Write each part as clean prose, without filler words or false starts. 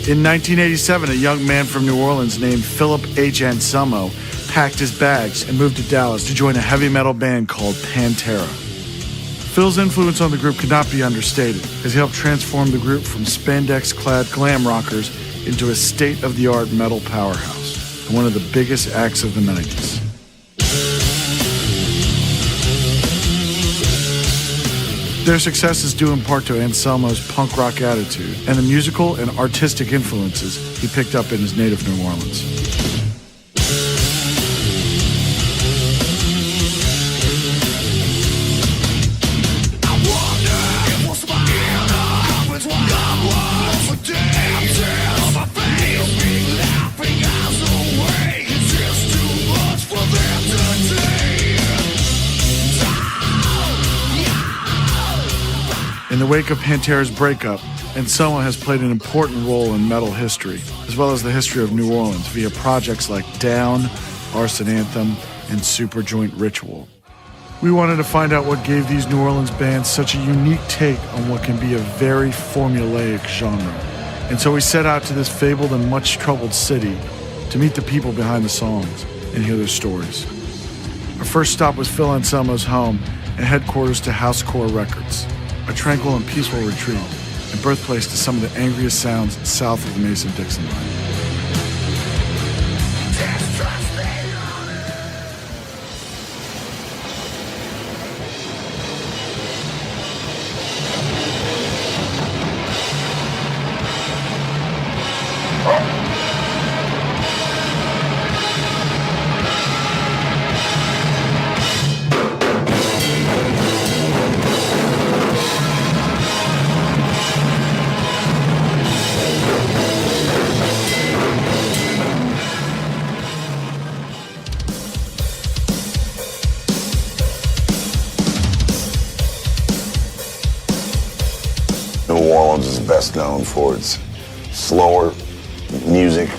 In 1987, a young man from New Orleans named Philip H. Anselmo packed his bags and moved to Dallas to join a heavy metal band called Pantera. Phil's influence on the group could not be understated, as he helped transform the group from spandex-clad glam rockers into a state-of-the-art metal powerhouse, and one of the biggest acts of the 90s. Their success is due in part to Anselmo's punk rock attitude and the musical and artistic influences he picked up in his native New Orleans. In the wake of Pantera's breakup, Anselmo has played an important role in metal history, as well as the history of New Orleans via projects like Down, Arson Anthem, and Superjoint Ritual. We wanted to find out what gave these New Orleans bands such a unique take on what can be a very formulaic genre. And so we set out to this fabled and much troubled city to meet the people behind the songs and hear their stories. Our first stop was Phil Anselmo's home and headquarters to Housecore Records, a tranquil and peaceful retreat, and birthplace to some of the angriest sounds south of the Mason-Dixon line. New Orleans is best known for its slower music,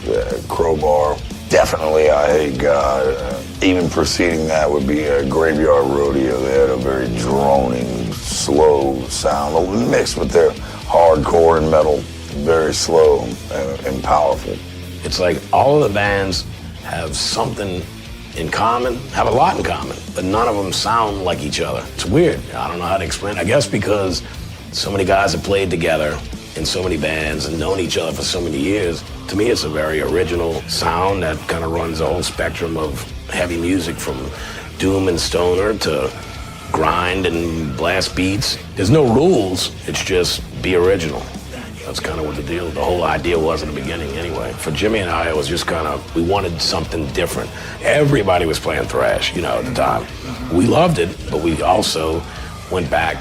Crowbar, definitely I Hate God. Even preceding that would be a Graveyard Rodeo. They had a very droning, slow sound, mixed with their hardcore and metal, very slow and powerful. It's like all of the bands have something in common, have a lot in common, but none of them sound like each other. It's weird. I don't know how to explain it. I guess because so many guys have played together in so many bands and known each other for so many years. To me, it's a very original sound that kind of runs the whole spectrum of heavy music, from doom and stoner to grind and blast beats. There's no rules, it's just be original. That's kind of what the whole idea was in the beginning anyway. For Jimmy and I, it was just kind of, we wanted something different. Everybody was playing thrash, at the time. We loved it, but we also went back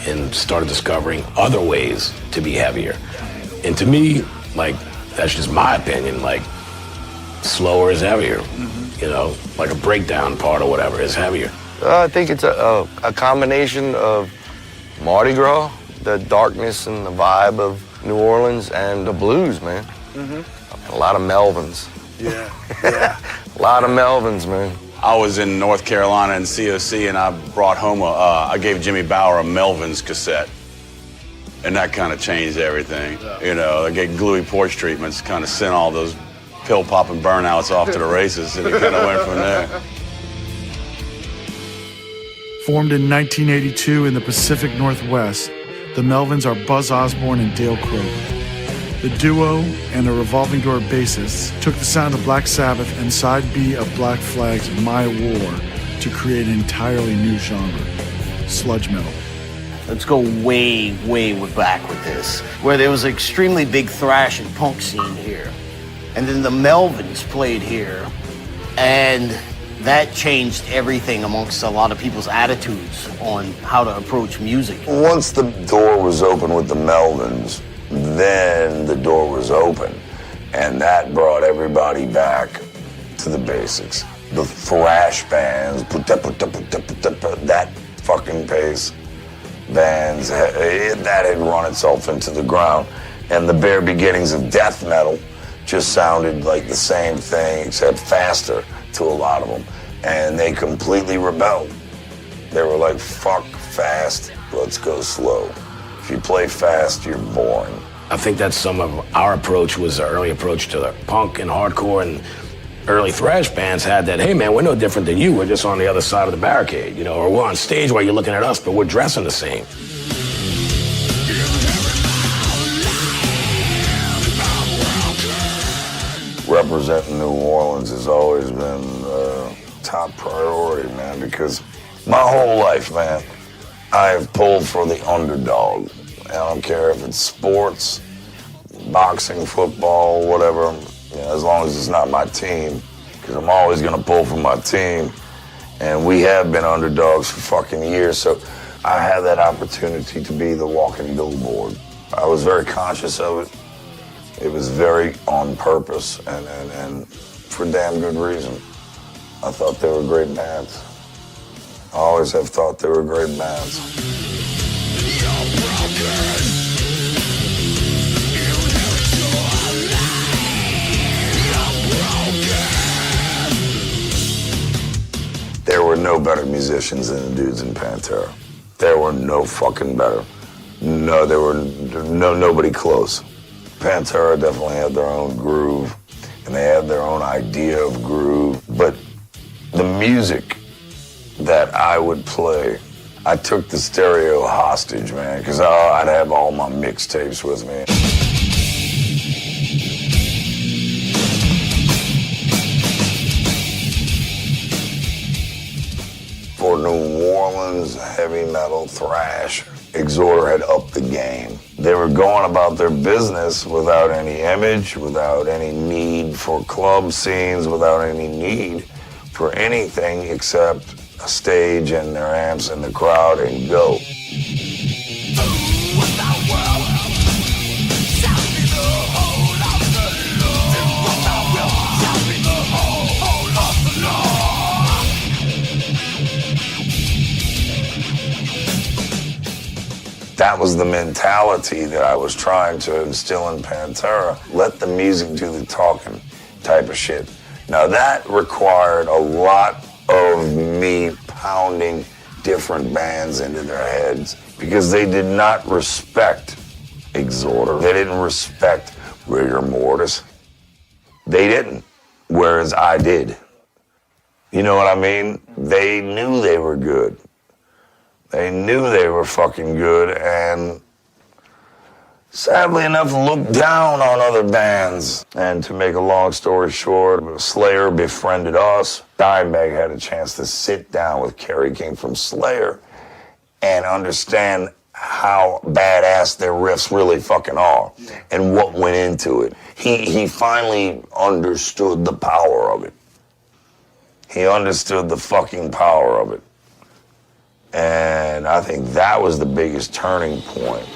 and started discovering other ways to be heavier. And to me, that's just my opinion, slower is heavier. Like a breakdown part or whatever is heavier. I think it's a combination of Mardi Gras, the darkness and the vibe of New Orleans, and the blues, man. A lot of Melvins. Yeah. A lot of Melvins, man. I was in North Carolina in COC, and I brought home I gave Jimmy Bauer a Melvins cassette, and that kind of changed everything. I get gluey porch treatments, kind of sent all those pill-popping burnouts off to the races, and it kind of went from there. Formed in 1982 in the Pacific Northwest, the Melvins are Buzz Osborne and Dale Crover. The duo and a revolving door bassist took the sound of Black Sabbath and side B of Black Flag's My War to create an entirely new genre, sludge metal. Let's go way back with this, where there was an extremely big thrash and punk scene here. And then the Melvins played here, and that changed everything amongst a lot of people's attitudes on how to approach music. Once the door was open with the Melvins, then the door was open, and that brought everybody back to the basics. The thrash bands, that fucking pace bands, that had run itself into the ground. And the bare beginnings of death metal just sounded like the same thing, except faster to a lot of them. And they completely rebelled. They were like, fuck fast, let's go slow. If you play fast, you're boring. I think that's some of our approach was the early approach to the punk and hardcore and early thrash bands had that, hey man, we're no different than you, we're just on the other side of the barricade, you know, or we're on stage while you're looking at us, but we're dressing the same. Representing New Orleans has always been top priority, man, because my whole life, man, I have pulled for the underdog. I don't care if it's sports, boxing, football, whatever, you know, as long as it's not my team, because I'm always going to pull for my team. And we have been underdogs for fucking years, so I had that opportunity to be the walking billboard. I was very conscious of it. It was very on purpose and for damn good reason. I thought they were great bands. I always have thought they were great bands. There were no better musicians than the dudes in Pantera. There were no fucking better. No, there were nobody close. Pantera definitely had their own groove, and they had their own idea of groove. But the music that I would play, I took the stereo hostage, man, because I'd have all my mixtapes with me. For New Orleans heavy metal thrash, Exhorder had upped the game. They were going about their business without any image, without any need for club scenes, without any need for anything except a stage and their amps and the crowd and go. That was the mentality that I was trying to instill in Pantera. Let the music do the talking type of shit. Now that required a lot of me pounding different bands into their heads because they did not respect Exhorder. They didn't respect Rigor Mortis. They didn't, whereas I did. You know what I mean? They knew they were good. They knew they were fucking good and sadly enough looked down on other bands. And to make a long story short, Slayer befriended us. Dimebag had a chance to sit down with Kerry King from Slayer and understand how badass their riffs really fucking are and what went into it. He finally understood the power of it. He understood the fucking power of it. And I think that was the biggest turning point.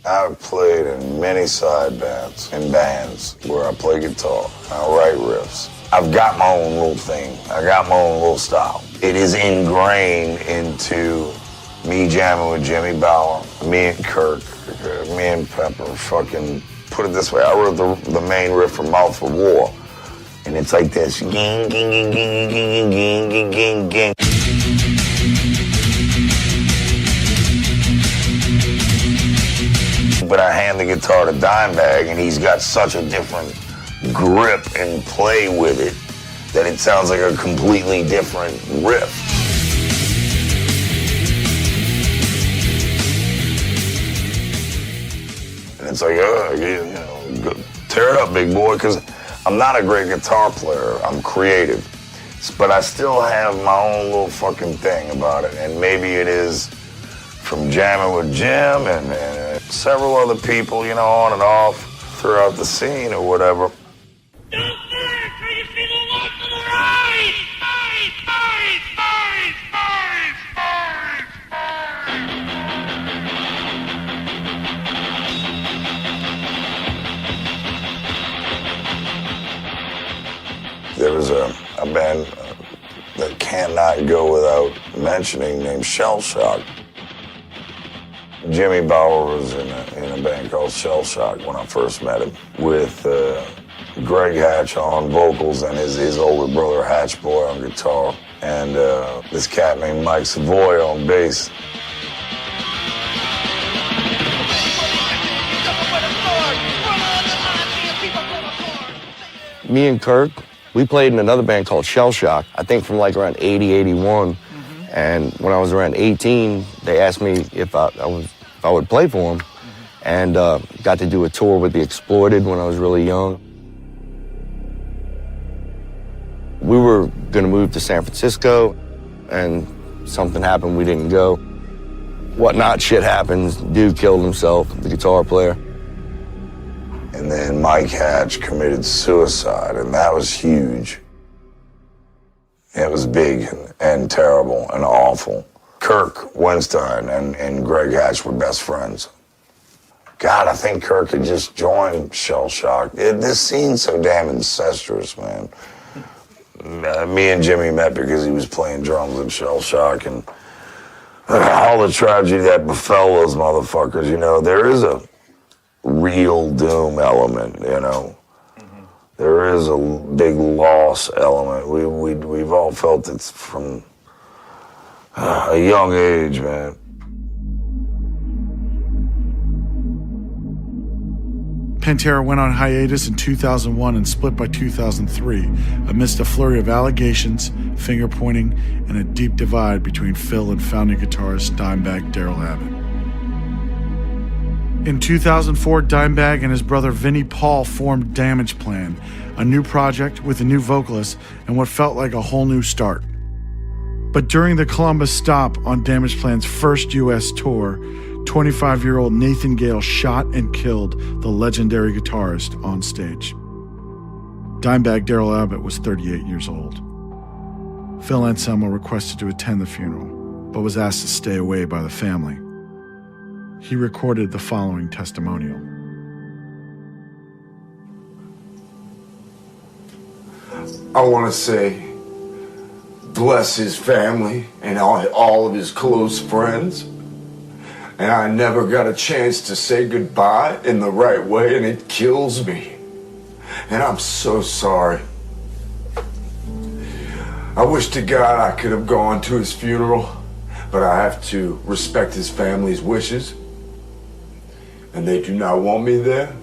I've played in many side bands, in bands where I play guitar, I write riffs. I've got my own little thing. I got my own little style. It is ingrained into me jamming with Jimmy Bauer, me and Kirk, me and Pepper. Fucking, put it this way, I wrote the main riff for Mouth of War, and it's like this. Ging, ging, ging, ging, ging, ging, ging, ging, ging. But I hand the guitar to Dimebag, and he's got such a different grip and play with it that it sounds like a completely different riff. And it's like, you know, tear it up, big boy, because I'm not a great guitar player. I'm creative. But I still have my own little fucking thing about it, and maybe it is from jamming with Jim and several other people, you know, on and off throughout the scene or whatever. There was a band that cannot go without mentioning named Shell Shock. Jimmy Bauer was in a band called Shell Shock when I first met him, with Greg Hatch on vocals and his older brother Hatch Boy on guitar, and this cat named Mike Savoy on bass. Me and Kirk, we played in another band called Shell Shock, I think from like around 80, 81. And when I was around 18, they asked me if I would play for them. And got to do a tour with The Exploited when I was really young. We were gonna move to San Francisco, and something happened, we didn't go. Whatnot shit happens, dude killed himself, the guitar player. And then Mike Hatch committed suicide, and that was huge. It was big and terrible and awful. Kirk Weinstein and Greg Hatch were best friends. God, I think Kirk had just joined Shell Shock. This scene's so damn incestuous, man. Me and Jimmy met because he was playing drums in Shell Shock, and all the tragedy that befell those motherfuckers, you know, there is a real doom element, you know. There is a big loss element. We've all felt it from a young age, man. Pantera went on hiatus in 2001 and split by 2003 amidst a flurry of allegations, finger-pointing, and a deep divide between Phil and founding guitarist Dimebag Darrell Abbott. In 2004, Dimebag and his brother Vinnie Paul formed Damage Plan, a new project with a new vocalist and what felt like a whole new start. But during the Columbus stop on Damage Plan's first U.S. tour, 25-year-old Nathan Gale shot and killed the legendary guitarist on stage. Dimebag Darrell Abbott was 38 years old. Phil Anselmo requested to attend the funeral, but was asked to stay away by the family. He recorded the following testimonial. I want to say, bless his family and all of his close friends. And I never got a chance to say goodbye in the right way, and it kills me. And I'm so sorry. I wish to God I could have gone to his funeral, but I have to respect his family's wishes. And they do not want me there.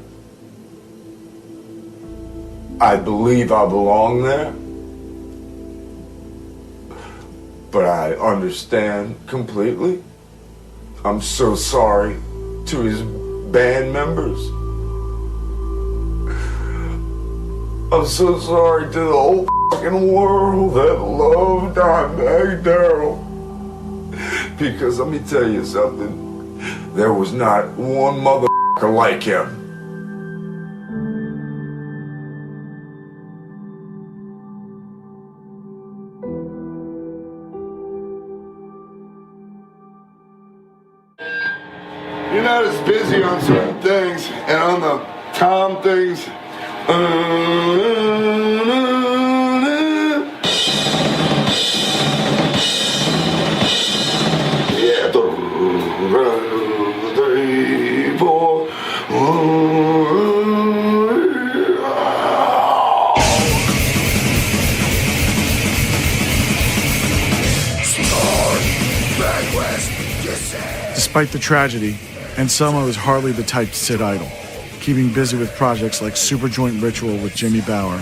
I believe I belong there. But I understand completely. I'm so sorry to his band members. I'm so sorry to the whole fucking world that loved Dimebag Darrell. Because let me tell you something. There was not one motherfucker like him. You're not as busy on certain things and on the Tom things. Yeah, 3, 4. Despite the tragedy, Anselmo is hardly the type to sit idle, keeping busy with projects like Superjoint Ritual with Jimmy Bauer,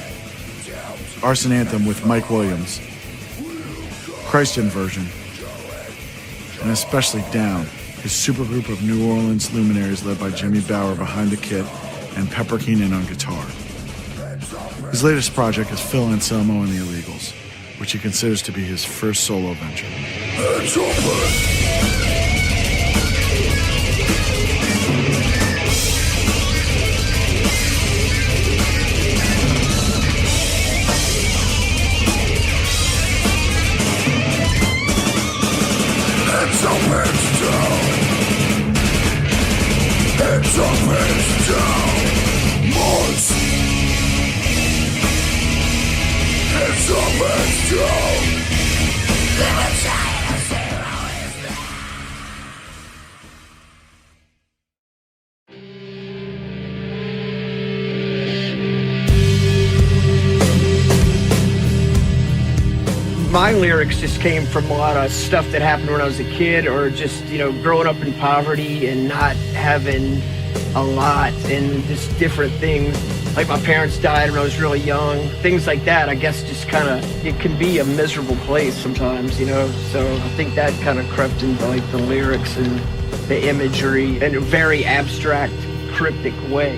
Arson Anthem with Mike Williams, Christ Inversion, and especially Down, his supergroup of New Orleans luminaries led by Jimmy Bauer behind the kit and Pepper Keenan on guitar. His latest project is Phil Anselmo and the Illegals, which he considers to be his first solo venture. It's a My lyrics just came from a lot of stuff that happened when I was a kid, or just, growing up in poverty and not having a lot, and just different things. Like my parents died when I was really young. Things like that, I guess, just kind of, it can be a miserable place sometimes, So I think that kind of crept into like the lyrics and the imagery in a very abstract, cryptic way.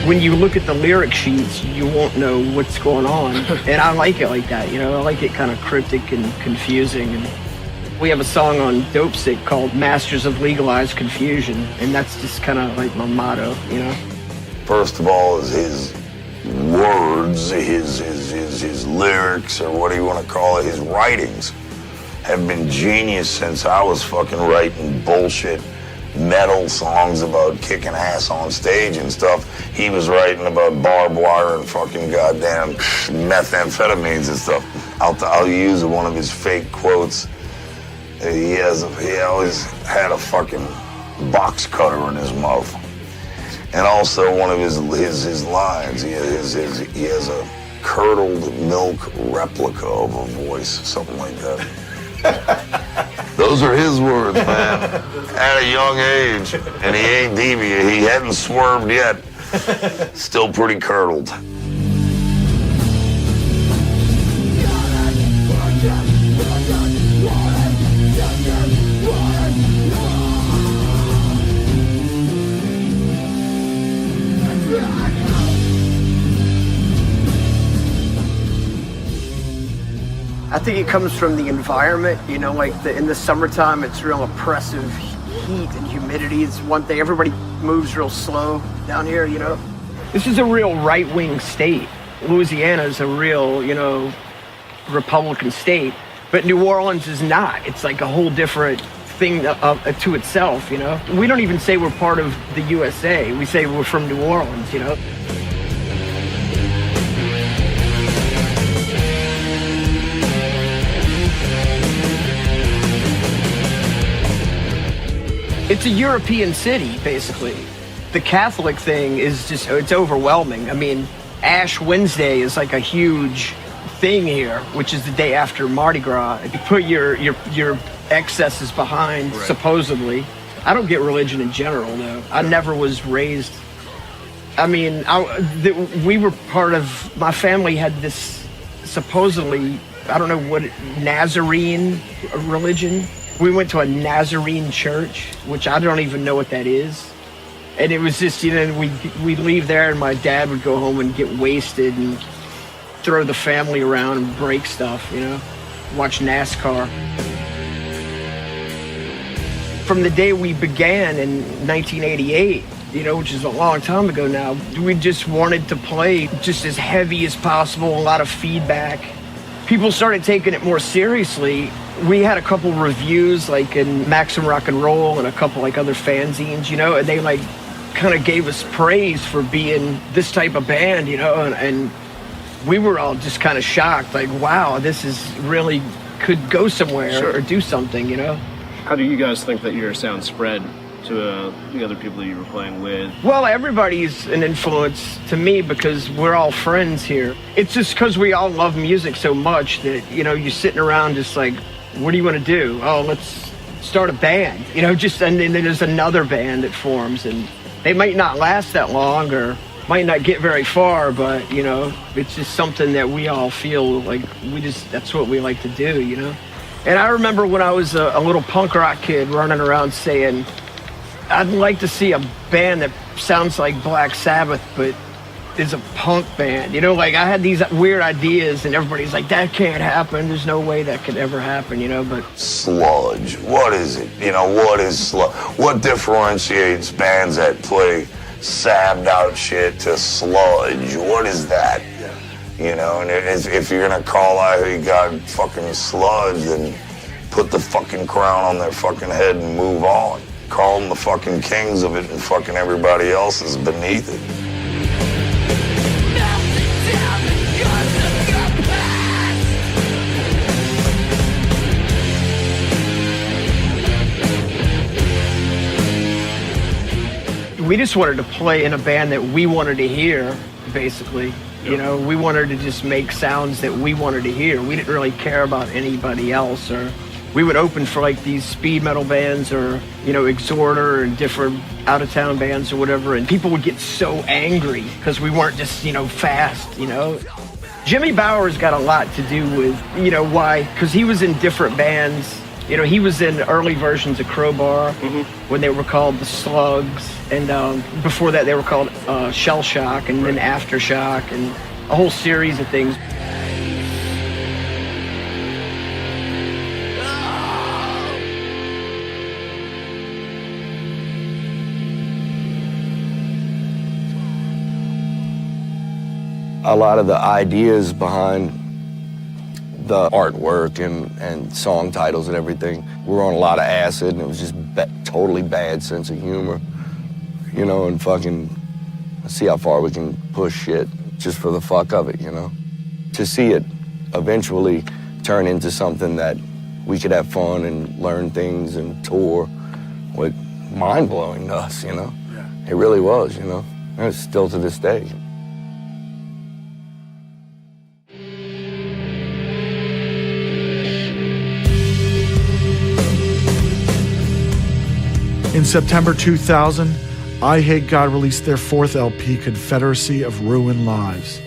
When you look at the lyric sheets, you won't know what's going on. And I like it like that, I like it kind of cryptic and confusing. And we have a song on Dope Sick called Masters of Legalized Confusion, and that's just kind of like my motto, First of all, is his words, his lyrics, or what do you want to call it, his writings have been genius since I was fucking writing bullshit metal songs about kicking ass on stage and stuff. He was writing about barbed wire and fucking goddamn methamphetamines and stuff. I'll use one of his fake quotes. He always had a fucking box cutter in his mouth. And also one of his lines, he has a curdled milk replica of a voice, something like that. Those are his words, man. At a young age, and he ain't deviant. He hadn't swerved yet. Still pretty curdled. I think it comes from the environment, in the summertime, it's real oppressive heat and humidity. It's one thing, everybody moves real slow down here, This is a real right-wing state. Louisiana is a real, Republican state, but New Orleans is not. It's like a whole different thing to itself, We don't even say we're part of the USA. We say we're from New Orleans, It's a European city, basically. The Catholic thing is just, it's overwhelming. I mean, Ash Wednesday is like a huge thing here, which is the day after Mardi Gras. You put your excesses behind, right. Supposedly. I don't get religion in general, though. I never was raised. I mean, we were part of, my family had this supposedly, I don't know what, Nazarene religion. We went to a Nazarene church, which I don't even know what that is. And it was just, we'd leave there and my dad would go home and get wasted and throw the family around and break stuff, watch NASCAR. From the day we began in 1988, which is a long time ago now, we just wanted to play just as heavy as possible, a lot of feedback. People started taking it more seriously. We had a couple reviews like in Maxim Rock and Roll and a couple like other fanzines, and they like kind of gave us praise for being this type of band, and we were all just kind of shocked, like, wow, this is really could go somewhere. Sure. Or do something, How do you guys think that your sound spread to the other people that you were playing with? Well, everybody's an influence to me because we're all friends here. It's just because we all love music so much that, you're sitting around just like, what do you want to do? Oh, let's start a band, and then there's another band that forms, and they might not last that long or might not get very far, but, it's just something that we all feel like that's what we like to do, And I remember when I was a little punk rock kid running around saying, I'd like to see a band that sounds like Black Sabbath, but is a punk band. I had these weird ideas and everybody's like, that can't happen. There's no way that could ever happen, but... Sludge. What is it? What is sludge? What differentiates bands that play sabbed out shit to sludge? What is that? And if you're gonna call out who you got fucking sludge, then put the fucking crown on their fucking head and move on. Call them the fucking kings of it and fucking everybody else is beneath it. We just wanted to play in a band that we wanted to hear, basically. You know, we wanted to just make sounds that we wanted to hear. We didn't really care about anybody else. Or we would open for like these speed metal bands or, you know, Exhorter and different out-of-town bands or whatever, and people would get so angry because we weren't just, you know, fast, you know. Jimmy Bower's got a lot to do with, you know, why, because he was in different bands. You know, he was in early versions of Crowbar when they were called the Slugs, and before that they were called Shell Shock, and then Aftershock, and a whole series of things. A lot of the ideas behind the artwork and song titles and everything were on a lot of acid, and it was just totally bad sense of humor, you know, and fucking see how far we can push shit just for the fuck of it, you know. To see it eventually turn into something that we could have fun and learn things and tour was mind-blowing to us, you know. Yeah. It really was, you know. And it's still to this day. In September 2000, I Hate God released their fourth LP, Confederacy of Ruined Lives.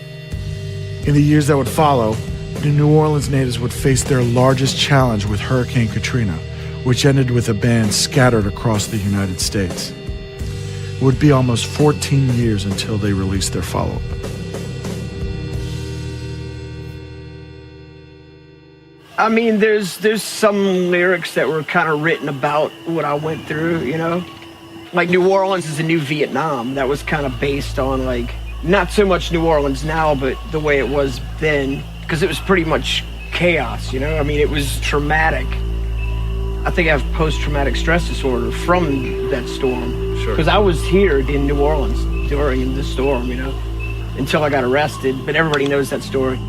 In the years that would follow, the New Orleans natives would face their largest challenge with Hurricane Katrina, which ended with the band scattered across the United States. It would be almost 14 years until they released their follow-up. I mean, there's some lyrics that were kind of written about what I went through, you know? Like New Orleans is a new Vietnam. That was kind of based on, like, not so much New Orleans now, but the way it was then, because it was pretty much chaos, you know? I mean, it was traumatic. I think I have post-traumatic stress disorder from that storm. Sure. Because I was here in New Orleans during the storm, you know, until I got arrested, but everybody knows that story.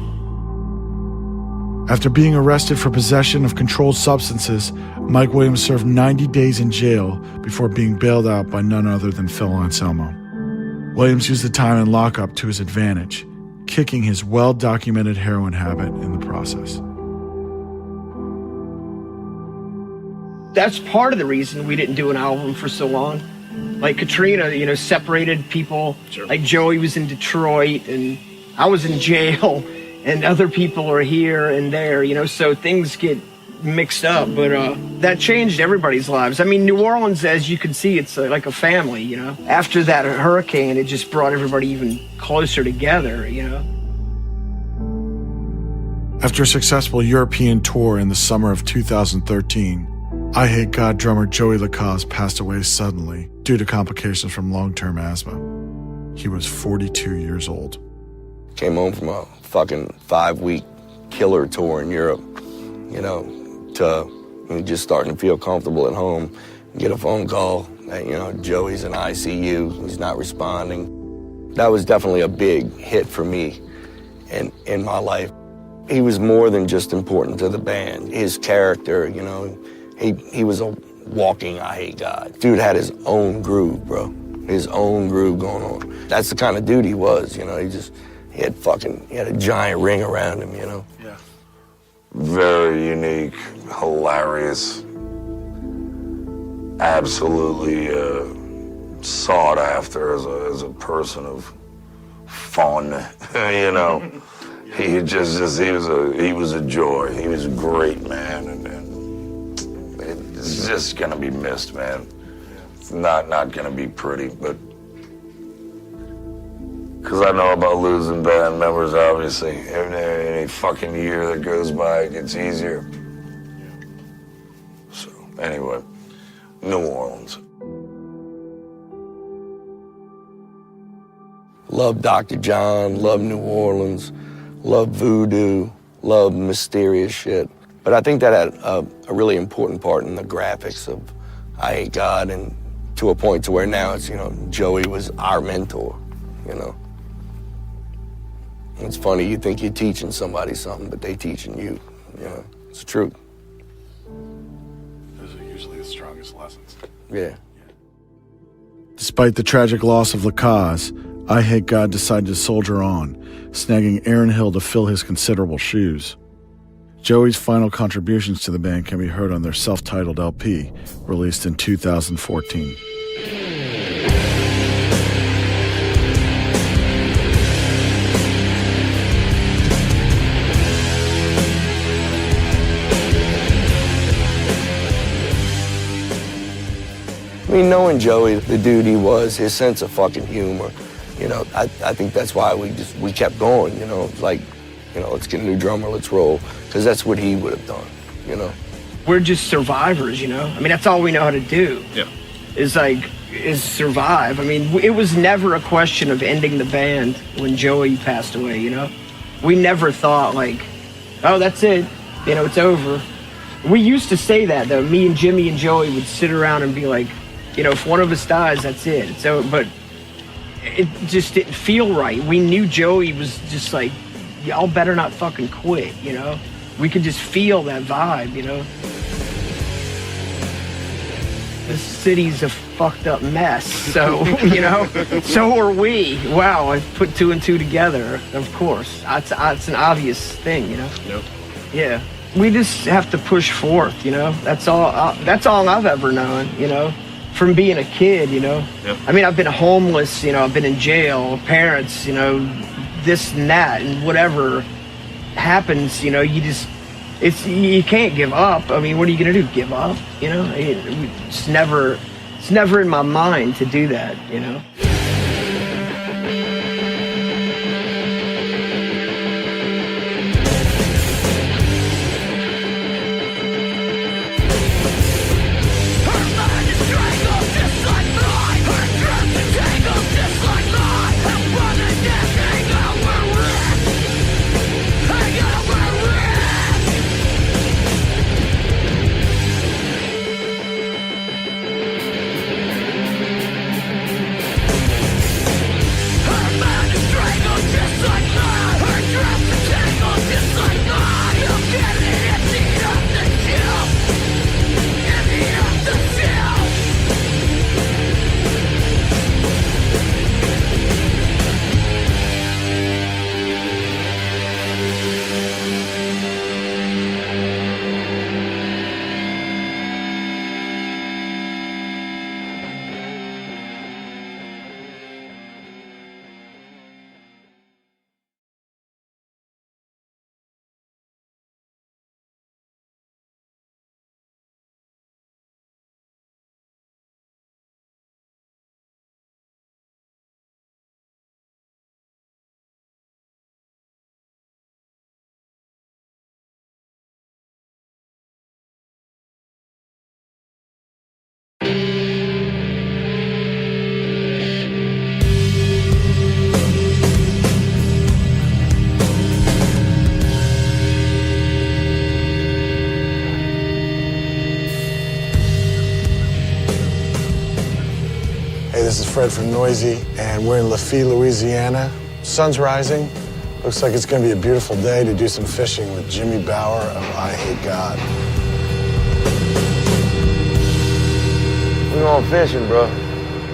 After being arrested for possession of controlled substances, Mike Williams served 90 days in jail before being bailed out by none other than Phil Anselmo. Williams used the time in lockup to his advantage, kicking his well-documented heroin habit in the process. That's part of the reason we didn't do an album for so long. Like Katrina, you know, separated people. Sure. Like Joey was in Detroit and I was in jail. And other people are here and there, you know, so things get mixed up. But that changed everybody's lives. I mean, New Orleans, as you can see, it's like a family, you know. After that hurricane, it just brought everybody even closer together, you know. After a successful European tour in the summer of 2013, I Hate God drummer Joey Lacaze passed away suddenly due to complications from long-term asthma. He was 42 years old. Came home from a fucking 5-week killer tour in Europe, you know, to just starting to feel comfortable at home. Get a phone call that, you know, Joey's in ICU, he's not responding. That was definitely a big hit for me in my life. He was more than just important to the band. His character, you know, he was a walking I Hate God. Dude had his own groove, bro. His own groove going on. That's the kind of dude he was, you know, he had a giant ring around him, you know? Yeah. Very unique, hilarious, absolutely sought after as a person of fun, you know? He was a joy. He was a great man, and it's just gonna be missed, man. It's not gonna be pretty, but because I know about losing band members, obviously. Any fucking year that goes by, it gets easier. So, anyway, New Orleans. Love Dr. John, love New Orleans, love voodoo, love mysterious shit. But I think that had a really important part in the graphics of I Hate God, and to a point to where now it's, you know, Joey was our mentor, you know. It's funny, you think you're teaching somebody something, but they teaching you, you know. It's the truth. Those are usually the strongest lessons. Yeah. Despite the tragic loss of Lacaze, I Hate God decided to soldier on, snagging Aaron Hill to fill his considerable shoes. Joey's final contributions to the band can be heard on their self-titled LP, released in 2014. I mean, knowing Joey, the dude he was, his sense of fucking humor, you know, I think that's why we kept going, you know, like, you know, let's get a new drummer, let's roll, because that's what he would have done, you know. We're just survivors, you know? I mean, that's all we know how to do. Yeah. Is survive. I mean, it was never a question of ending the band when Joey passed away, you know? We never thought, like, oh, that's it, you know, it's over. We used to say that, though. Me and Jimmy and Joey would sit around and be like, you know, if one of us dies, that's it. So, but it just didn't feel right. We knew Joey was just like, y'all better not fucking quit, you know? We could just feel that vibe, you know? This city's a fucked up mess, so, you know, so are we. Wow, I put two and two together, of course. It's an obvious thing, you know? Yep. Yeah. We just have to push forth, you know? That's all I've ever known, you know? From being a kid, you know? Yep. I mean, I've been homeless, you know, I've been in jail, parents, you know, this and that, and whatever happens, you know, you can't give up. I mean, what are you gonna do, give up, you know? It's never in my mind to do that, you know? This is Fred from Noisy, and we're in Lafitte, Louisiana. Sun's rising. Looks like it's going to be a beautiful day to do some fishing with Jimmy Bauer of I Hate God. We're going fishing, bro.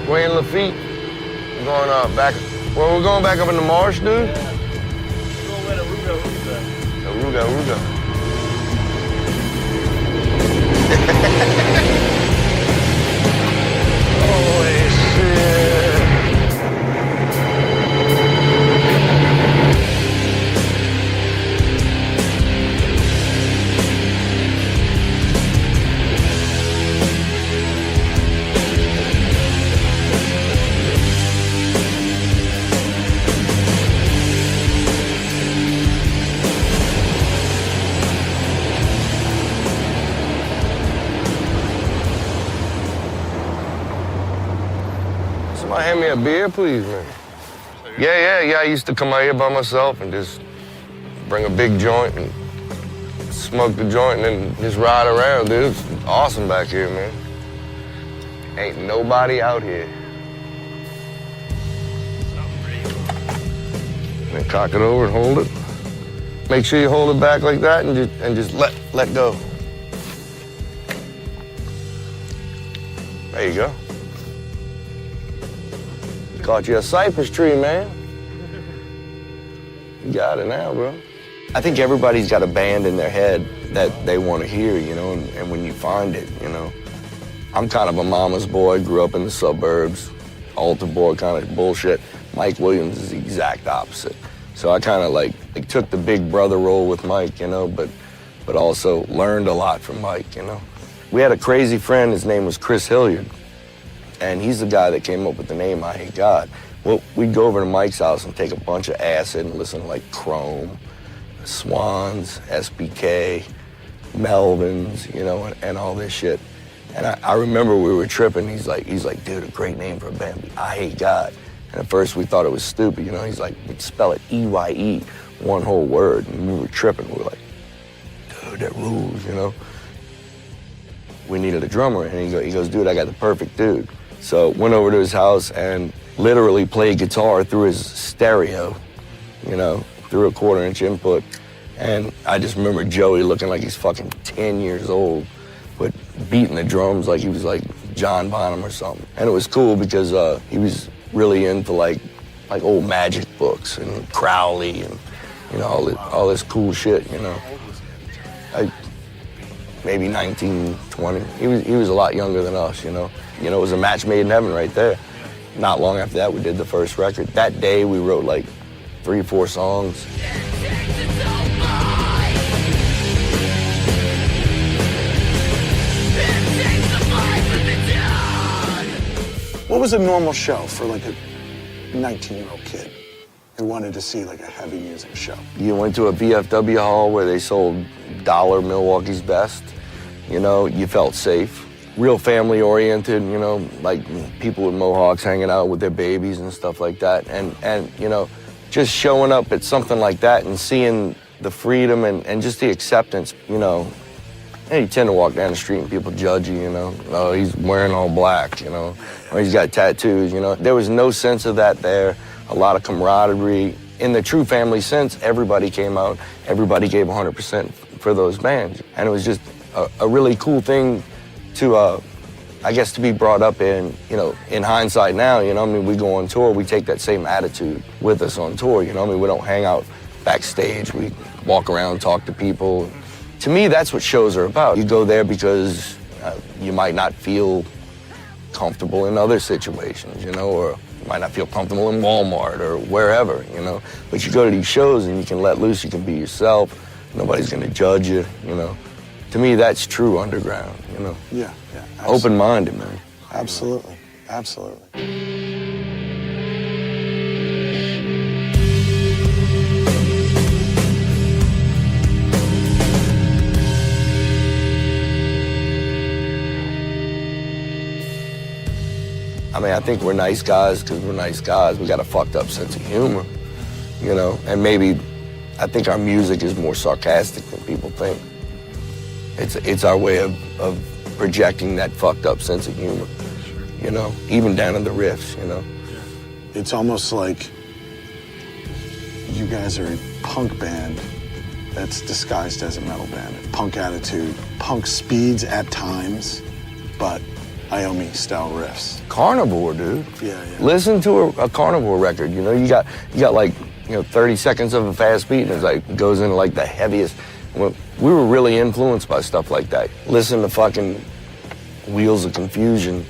We're in Lafitte. We're going back. Well, we're going back up in the marsh, dude. We're going with a Ruga. Holy shit. Somebody hand me a beer, please, man. Yeah. I used to come out here by myself and just bring a big joint and smoke the joint and then just ride around, dude. It's awesome back here, man. Ain't nobody out here. And then cock it over and hold it. Make sure you hold it back like that and just let go. There you go. Caught you a cypress tree, man. You got it now, bro. I think everybody's got a band in their head that they want to hear, you know, and when you find it, you know. I'm kind of a mama's boy, grew up in the suburbs, altar boy kind of bullshit. Mike Williams is the exact opposite. So I kind of like took the big brother role with Mike, you know, but also learned a lot from Mike, you know. We had a crazy friend, his name was Chris Hilliard, and he's the guy that came up with the name I Hate God. Well, we'd go over to Mike's house and take a bunch of acid and listen to like Chrome, Swans, SBK, Melvins, you know, and all this shit. And I remember we were tripping. He's like, dude, a great name for a band. I Hate God. And at first we thought it was stupid, you know. He's like, we'd spell it E-Y-E, one whole word. And we were tripping. We were like, dude, that rules, you know. We needed a drummer, and he goes, dude, I got the perfect dude. So went over to his house and literally played guitar through his stereo, you know, through a 1/4-inch input. And I just remember Joey looking like he's fucking 10 years old, but beating the drums like he was like John Bonham or something. And it was cool because he was really into like old magic books and Crowley and, you know, all this cool shit, you know. Maybe 19, 20. He was a lot younger than us, you know. You know, it was a match made in heaven right there. Not long after that, we did the first record. That day, we wrote like 3 or 4 songs. What was a normal show for like a 19-year-old kid who wanted to see like a heavy music show? You went to a VFW hall where they sold dollar Milwaukee's Best. You know, you felt safe. Real family-oriented, you know, like people with mohawks hanging out with their babies and stuff like that. And you know, just showing up at something like that and seeing the freedom and just the acceptance, you know. And you tend to walk down the street and people judge you, you know. Oh, he's wearing all black, you know. Or he's got tattoos, you know. There was no sense of that there. A lot of camaraderie. In the true family sense, everybody came out. Everybody gave 100% for those bands. And it was just a really cool thing to, I guess, to be brought up in, you know, in hindsight now, you know. I mean, we go on tour, we take that same attitude with us on tour, you know. I mean, we don't hang out backstage. We walk around, talk to people. To me, that's what shows are about. You go there because you might not feel comfortable in other situations, you know, or you might not feel comfortable in Walmart or wherever, you know. But you go to these shows and you can let loose, you can be yourself. Nobody's gonna judge you, you know. To me, that's true underground, you know. Yeah. Open-minded, man. Absolutely, absolutely. I mean, I think we're nice guys because we're nice guys. We got a fucked up sense of humor, you know, and maybe I think our music is more sarcastic than people think. It's our way of projecting that fucked up sense of humor, you know, even down in the riffs, you know. It's almost like you guys are a punk band that's disguised as a metal band. Punk attitude, punk speeds at times, but Iommi-style riffs. Carnivore, dude. Yeah. Listen to a Carnivore record, you know, you got like, you know, 30 seconds of a fast beat and it's like, goes into like the heaviest. Well, we were really influenced by stuff like that. Listen to fucking Wheels of Confusion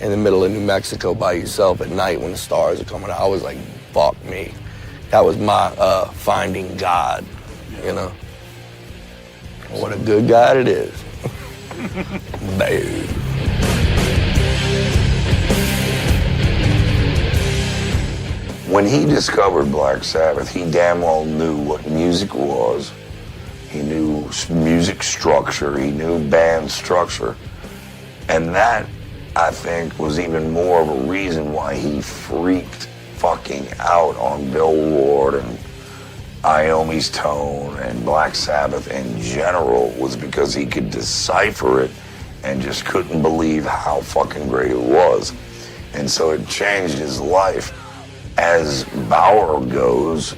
in the middle of New Mexico by yourself at night when the stars are coming out. I was like, fuck me. That was my finding God, you know. What a good God it is. Bayou. When he discovered Black Sabbath, he damn well knew what music was. He knew music structure, he knew band structure. And that, I think, was even more of a reason why he freaked fucking out on Bill Ward and Iommi's Tone and Black Sabbath in general, was because he could decipher it and just couldn't believe how fucking great it was. And so it changed his life. As Bauer goes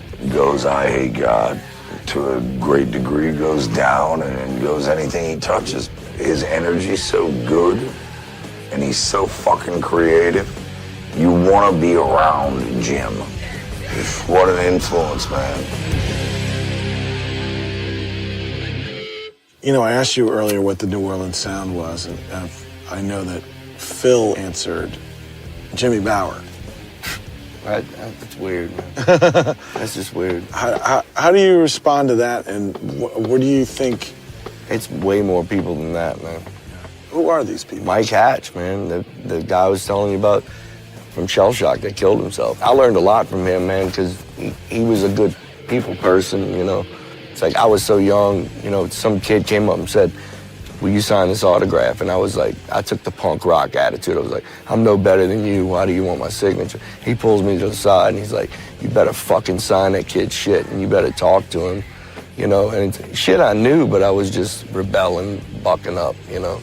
I Hate God, to a great degree, goes down and goes anything he touches. His energy's so good, and he's so fucking creative, You want to be around Jim. What an influence, man. You know, I asked you earlier what the New Orleans sound was, and I know that Phil answered Jimmy Bower. That's weird, man. That's just weird. How do you respond to that, and what do you think? It's way more people than that, man. Who are these people? Mike Hatch, man, the guy I was telling you about from Shell Shock that killed himself. I learned a lot from him, man, because he was a good people person, you know. It's like I was so young, you know, some kid came up and said, will you sign this autograph? And I was like, I took the punk rock attitude. I was like, I'm no better than you. Why do you want my signature? He pulls me to the side and he's like, you better fucking sign that kid's shit and you better talk to him, you know. And it's shit I knew, but I was just rebelling, bucking up, you know.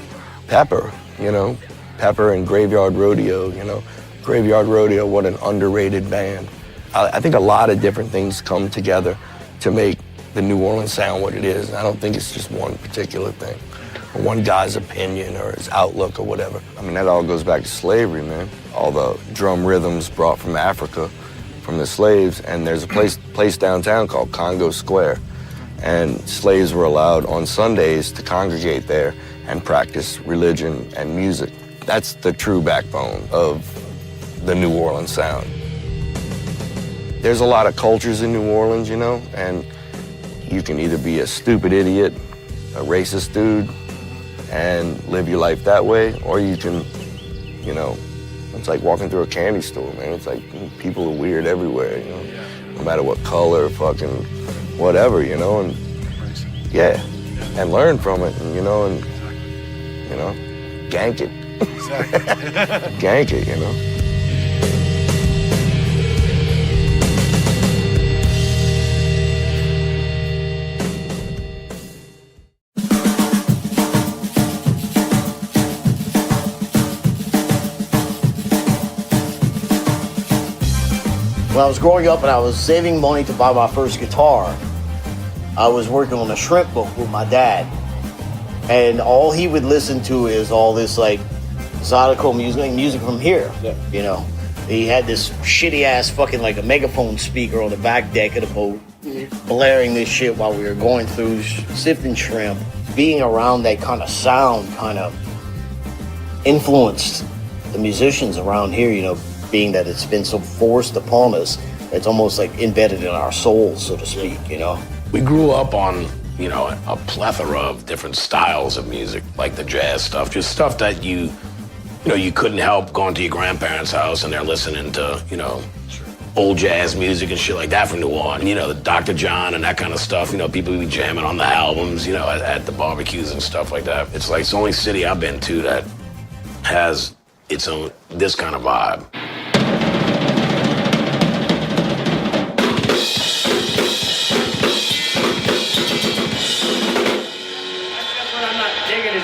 Pepper, you know, Pepper and Graveyard Rodeo, you know. Graveyard Rodeo, what an underrated band. I think a lot of different things come together to make the New Orleans sound what it is. I don't think it's just one particular thing, or one guy's opinion or his outlook or whatever. I mean, that all goes back to slavery, man. All the drum rhythms brought from Africa, from the slaves, and there's a place downtown called Congo Square, and slaves were allowed on Sundays to congregate there and practice religion and music. That's the true backbone of the New Orleans sound. There's a lot of cultures in New Orleans, you know, and you can either be a stupid idiot, a racist dude, and live your life that way, or you can, you know, it's like walking through a candy store, man. It's like people are weird everywhere, you know, no matter what color, fucking whatever, you know, and yeah, and learn from it, and you know, gank it. Exactly. Gank it, you know. When I was growing up and I was saving money to buy my first guitar, I was working on a shrimp book with my dad. And all he would listen to is all this like Zydeco music from here, you know. He had this shitty ass fucking like a megaphone speaker on the back deck of the boat, blaring this shit while we were going through sifting shrimp. Being around that kind of sound kind of influenced the musicians around here, you know, being that it's been so forced upon us, it's almost like embedded in our souls, so to speak, you know. We grew up on, you know, a plethora of different styles of music, like the jazz stuff, just stuff that you know, you couldn't help going to your grandparents' house and they're listening to, you know, old jazz music and shit like that from New Orleans. You know, the Dr. John and that kind of stuff, you know, people would be jamming on the albums, you know, at the barbecues and stuff like that. It's like, it's the only city I've been to that has its own, this kind of vibe.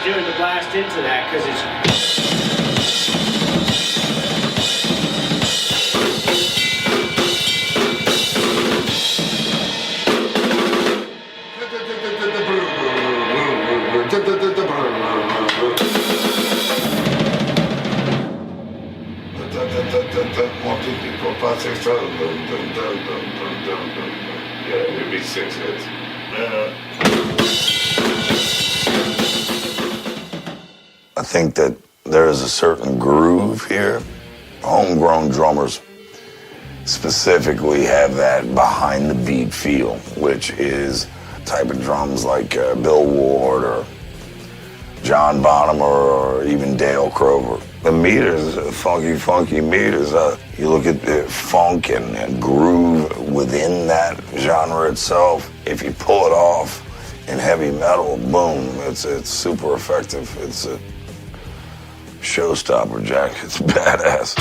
Doing to blast into that because it's yeah, it'd be 6 hits. I think that there is a certain groove here. Homegrown drummers specifically have that behind the beat feel, which is type of drums like Bill Ward or John Bonham or even Dale Crover. The meters, funky meters. You look at the funk and groove within that genre itself. If you pull it off in heavy metal, boom, it's super effective. It's a showstopper, Jack. It's badass.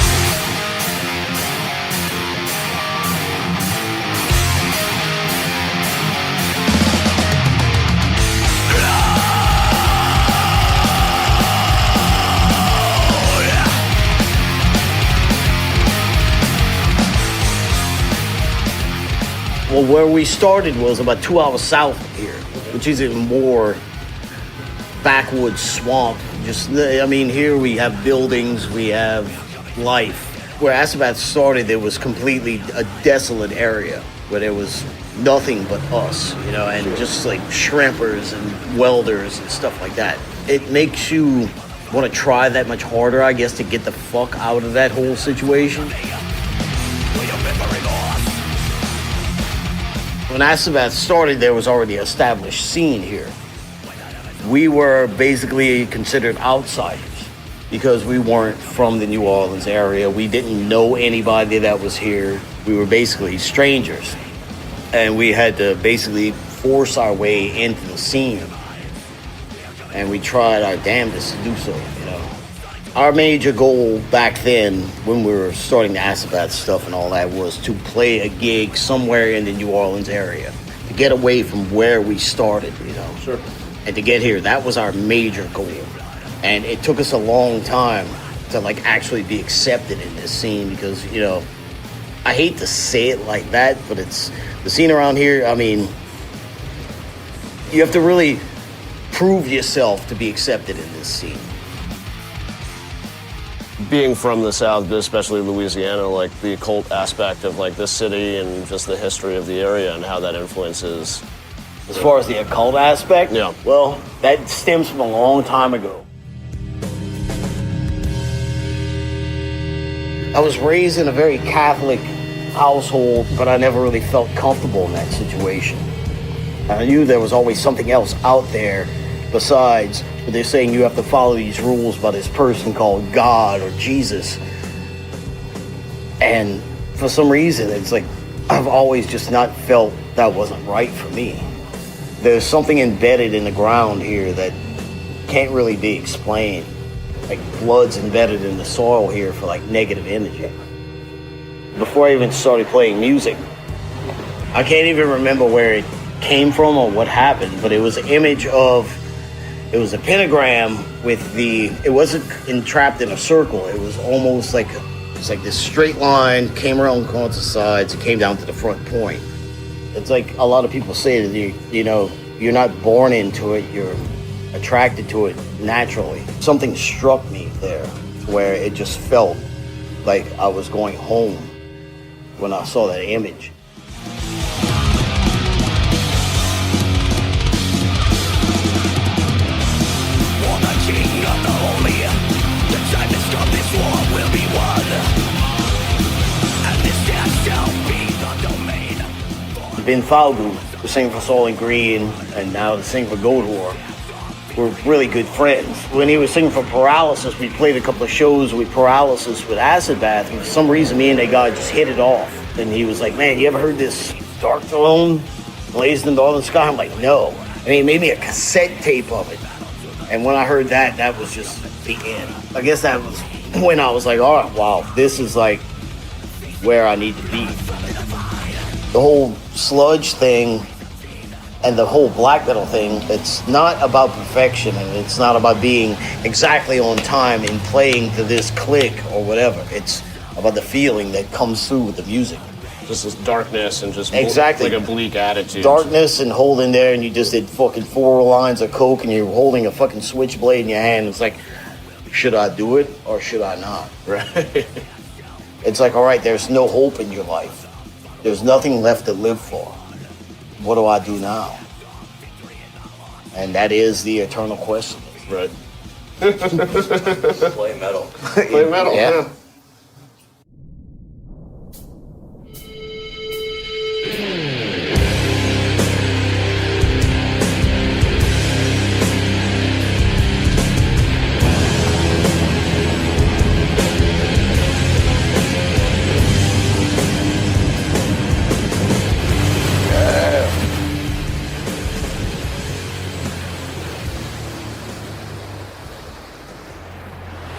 Well, where we started was about 2 hours south of here, which is even more backwoods swamp. Just, I mean, here we have buildings, we have life. where Asabath started, there was completely a desolate area where there was nothing but us, you know, and just like shrimpers and welders and stuff like that. It makes you want to try that much harder, I guess, to get the fuck out of that whole situation. When Asabath started, there was already an established scene here. We were basically considered outsiders because we weren't from the New Orleans area. We didn't know anybody that was here. We were basically strangers. And we had to basically force our way into the scene. And we tried our damnedest to do so, you know. Our major goal back then, when we were starting the Asabath stuff and all that, was to play a gig somewhere in the New Orleans area. To get away from where we started, you know. Sure. And to get here, that was our major goal. And it took us a long time to like actually be accepted in this scene because, you know, I hate to say it like that, but it's the scene around here. I mean, you have to really prove yourself to be accepted in this scene. Being from the South, especially Louisiana, like the occult aspect of like this city and just the history of the area and how that influences. As far as the occult aspect? Yeah. Well, that stems from a long time ago. I was raised in a very Catholic household, but I never really felt comfortable in that situation. I knew there was always something else out there besides, but they're saying you have to follow these rules by this person called God or Jesus. And for some reason, it's like, I've always just not felt that wasn't right for me. There's something embedded in the ground here that can't really be explained. Like blood's embedded in the soil here for like negative energy. Before I even started playing music, I can't even remember where it came from or what happened, but it was an image of, it was a pentagram with it wasn't entrapped in a circle. It was almost like, it's like this straight line, came around on the sides, and came down to the front point. It's like a lot of people say that you know, you're not born into it, you're attracted to it naturally. Something struck me there where it just felt like I was going home when I saw that image. Ben Falgu, the singer for Soylent Green, and now the singer for Gold War, were really good friends. When he was singing for Paralysis, we played a couple of shows with Paralysis with Acid Bath, and for some reason me and that guy just hit it off. And he was like, man, you ever heard this Dark Throne, Blazing in the Northern Sky? I'm like, no. And he made me a cassette tape of it. And when I heard that, that was just the end. I guess that was when I was like, all right, wow, this is like where I need to be. The whole sludge thing and the whole black metal thing, it's not about perfection and it's not about being exactly on time and playing to this click or whatever. It's about the feeling that comes through with the music. Just this darkness and just exactly like a bleak attitude. Darkness and holding there, and you just did fucking 4 lines of coke and you're holding a fucking switchblade in your hand. It's like, should I do it or should I not? Right. It's like, all right, there's no hope in your life. There's nothing left to live for. What do I do now? And that is the eternal question. Right. Play metal. Play metal, yeah.